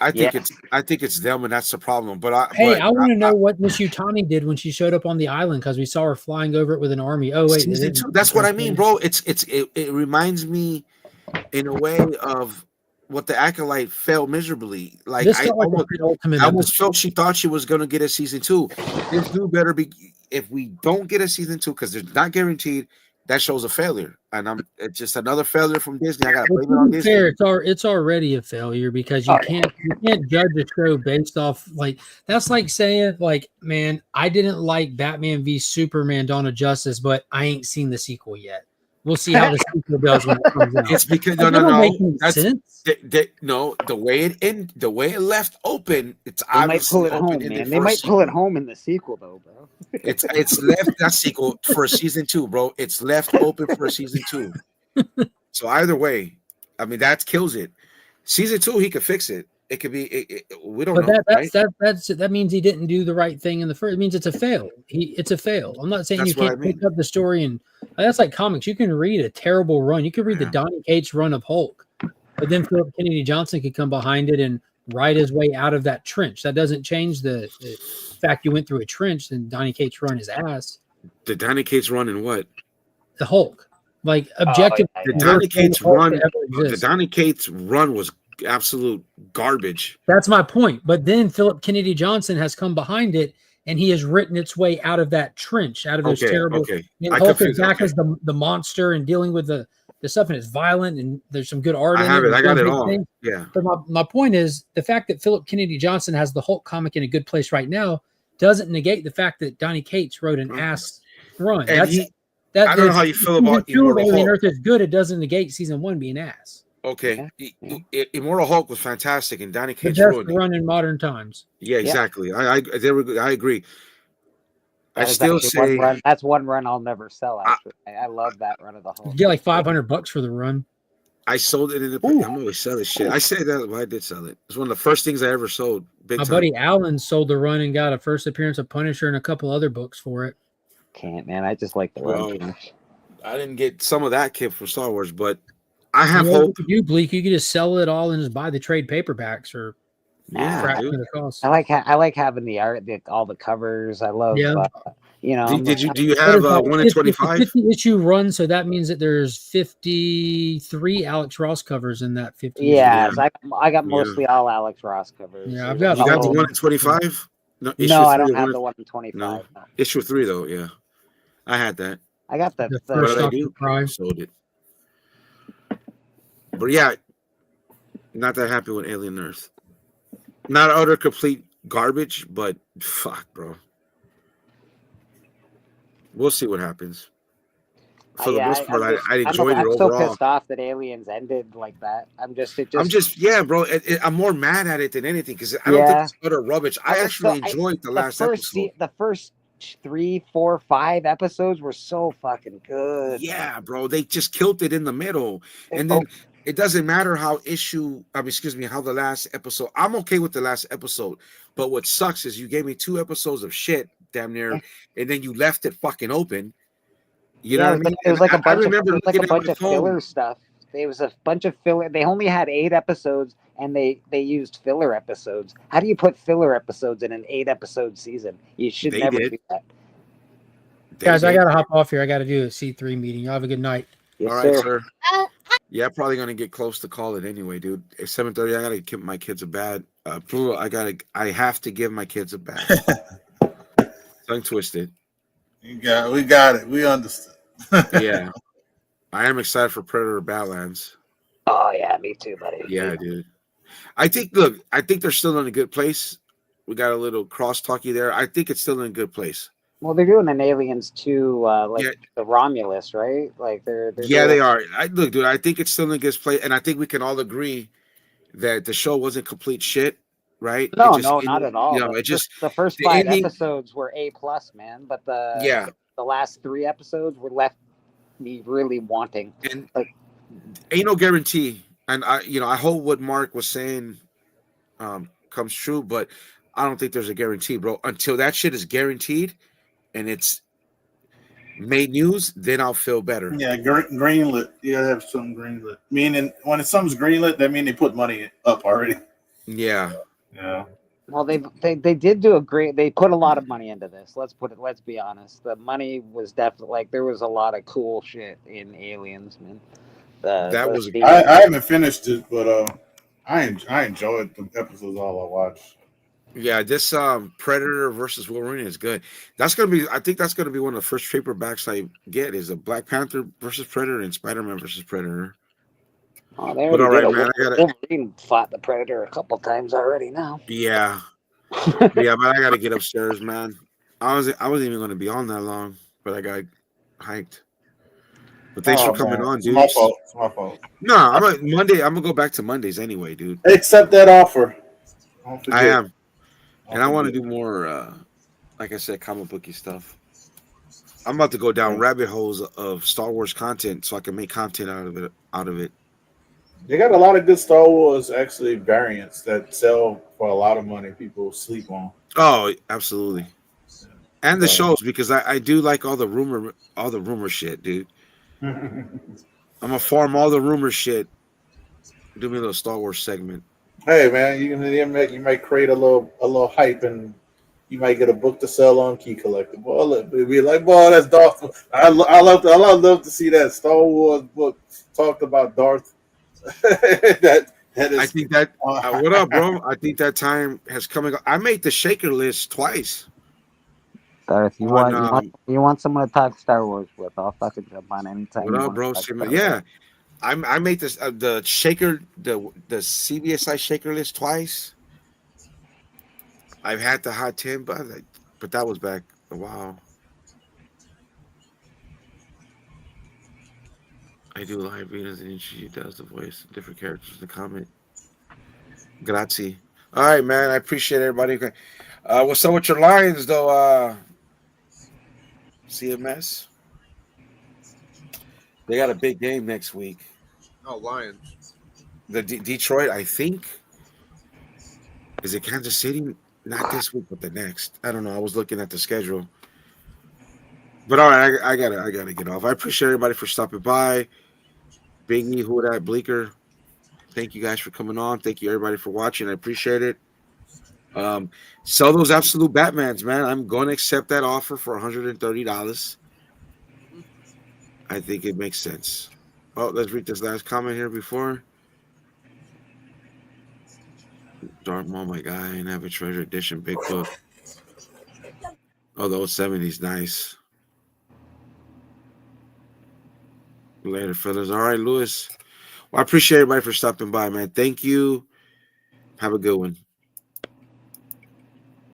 I think it's them, and that's the problem. But I want to know what Miss Utani did when she showed up on the island because we saw her flying over it with an army. Oh wait, that's what I mean, bro. It reminds me in a way of what the Acolyte failed miserably. Like I almost felt she thought she was going to get a season 2. This dude better be. If we don't get a season 2, because it's not guaranteed, that show's a failure, and it's just another failure from Disney. I gotta blame it on Disney. It's already a failure because you can't judge a show based off that's like saying man, I didn't like Batman v Superman: Dawn of Justice, but I ain't seen the sequel yet. We'll see how the sequel does when it comes out. It's because no. The way it left open, it's they might pull it home, man. They might pull it home in the sequel, though, bro. It's left that sequel for a season 2, bro. It's left open for a season 2. So either way, I mean that kills it. Season 2, he could fix it. It could be. We don't know. That means he didn't do the right thing in the first. It means it's a fail. It's a fail. I'm not saying you can't pick up the story and that's like comics. You can read a terrible run. You can read the Donny Cates run of Hulk, but then Philip Kennedy Johnson could come behind it and write his way out of that trench. That doesn't change the fact you went through a trench and Donny Cates run his ass. The Donny Cates run in what? The Hulk, objective. The Donny Cates run. The Donny Cates run was absolute garbage. That's my point. But then Philip Kennedy Johnson has come behind it, and he has written its way out of that trench, out of those terrible. And Hulk is back as the monster and dealing with the stuff, and it's violent, and there's some good art. I got it all. Yeah. But my point is the fact that Philip Kennedy Johnson has the Hulk comic in a good place right now doesn't negate the fact that Donny Cates wrote an ass run. I don't know how you feel about Immortal Hulk. Earth is good. It doesn't negate season 1 being ass. Okay, Immortal Hulk was fantastic, and Donny Cates run in modern times. Yeah, exactly. I agree. I still say that's one run I'll never sell. Actually, I love that run of the Hulk. You get like $500 for the run. I sold it in the. I'm always selling shit. I say that, but I did sell it. It's one of the first things I ever sold. My buddy Alan sold the run and got a first appearance of Punisher and a couple other books for it. Can't, man. I just like the run. I didn't get some of that kit from Star Wars, but I have hope. You Bleak, you could just sell it all and just buy the trade paperbacks or fraction of the cost. I like having the art, all the covers. I love. Do you have 1 in 25? 50 issue run, so that means that there's 53 Alex Ross covers in that 50. Yeah, I got mostly all Alex Ross covers. Yeah, I've got. You got the 1 in 25? No, I don't have the 1 in 25. No. Issue 3 though. Yeah, I had that. I got that. The first I sold it. But yeah, not that happy with Alien Earth. Not utter complete garbage, but fuck, bro. We'll see what happens. For the most part, I enjoyed it overall. I'm so pissed off that Aliens ended like that. I'm more mad at it than anything because I don't think it's utter rubbish. I actually enjoyed the last episode. The first 3, 4, 5 episodes were so fucking good. Yeah, bro. They just killed it in the middle. And then it doesn't matter how the last episode. I'm okay with the last episode. But what sucks is you gave me 2 episodes of shit, damn near, and then you left it fucking open. You know what I mean? It was like a bunch of phone. filler stuff. It was a bunch of filler. They only had 8 episodes, and they used filler episodes. How do you put filler episodes in an 8-episode season? You should never do that. Guys, I gotta hop off here. I gotta do a C3 meeting. Y'all have a good night. Yes, all right, sir. Yeah, probably gonna get close to call it anyway, dude. At 7:30, I gotta give my kids a bath. I have to give my kids a bath. Tongue twisted. We got it. We understand. Yeah. I am excited for Predator Badlands. Oh yeah, me too, buddy. Yeah, dude. I think they're still in a good place. We got a little cross-talky there. I think it's still in a good place. Well, they're doing an Aliens too, the Romulus, right? Like they're they are. Look, dude, I think it's still in a good place, and I think we can all agree that the show wasn't complete shit, right? No, not at all. You know, the first 5 episodes were A+, man, but the last 3 episodes were left me really wanting. And ain't no guarantee. And I hope what Mark was saying comes true, but I don't think there's a guarantee, bro. Until that shit is guaranteed and it's made news, then I'll feel better. Yeah, greenlit. You gotta have some greenlit. Meaning, when something's greenlit, that means they put money up already. Yeah. Yeah. Well, they did do they put a lot of money into this. Let's be honest. The money was definitely there was a lot of cool shit in Aliens, man. I haven't finished it, but I enjoyed the episodes all I watched. Yeah, this Predator versus Wolverine is good. I think that's gonna be one of the first paperbacks I get is a Black Panther versus Predator and Spider-Man versus Predator. Oh, but all right, man. Wolverine fought the Predator a couple times already now. Yeah. Yeah, but I gotta get upstairs, man. I wasn't even gonna be on that long, but I got hyped. But thanks for coming on, dude. It's my fault. No, I'm gonna go back to Mondays anyway, dude. Accept that offer. I am. And I want to do more, like I said, comic booky stuff. I'm about to go down rabbit holes of Star Wars content so I can make content out of it. They got a lot of good Star Wars actually variants that sell for a lot of money. People sleep on. Oh, absolutely. And the shows, because I do like all the rumor shit, dude. I'm gonna farm all the rumor shit. Do me a little Star Wars segment. Hey man, you might create a little hype, and you might get a book to sell on Key Collector. Boy, be like, boy, that's Darth. I love to see that Star Wars book talked about Darth. that is. I think that. What up, bro? I think that time has come. I made the shaker list twice. Darth, you want someone to talk Star Wars with? I'll fucking jump on anytime. What up, bro? Yeah. I made this the shaker the CBSI shaker list twice. I've had the Hot 10, but that was back a while. I do live readings and she does the voice of different characters in the comment. Grazie. All right, man. I appreciate everybody. What's up with your Lions though? CMS. They got a big game next week. Oh, Lions. The Detroit, I think. Is it Kansas City? Not this week, but the next. I don't know. I was looking at the schedule. But all right, I gotta get off. I appreciate everybody for stopping by. Biggie, who that Bleeker. Thank you guys for coming on. Thank you everybody for watching. I appreciate it. Sell those absolute Batmans, man. I'm going to accept that offer for $130. I think it makes sense. Oh, let's read this last comment here before. Dark Maul, my guy, and have a treasure edition big book. Oh, the old 70s, nice. Later, fellas. All right, Lewis. Well, I appreciate everybody for stopping by, man. Thank you. Have a good one.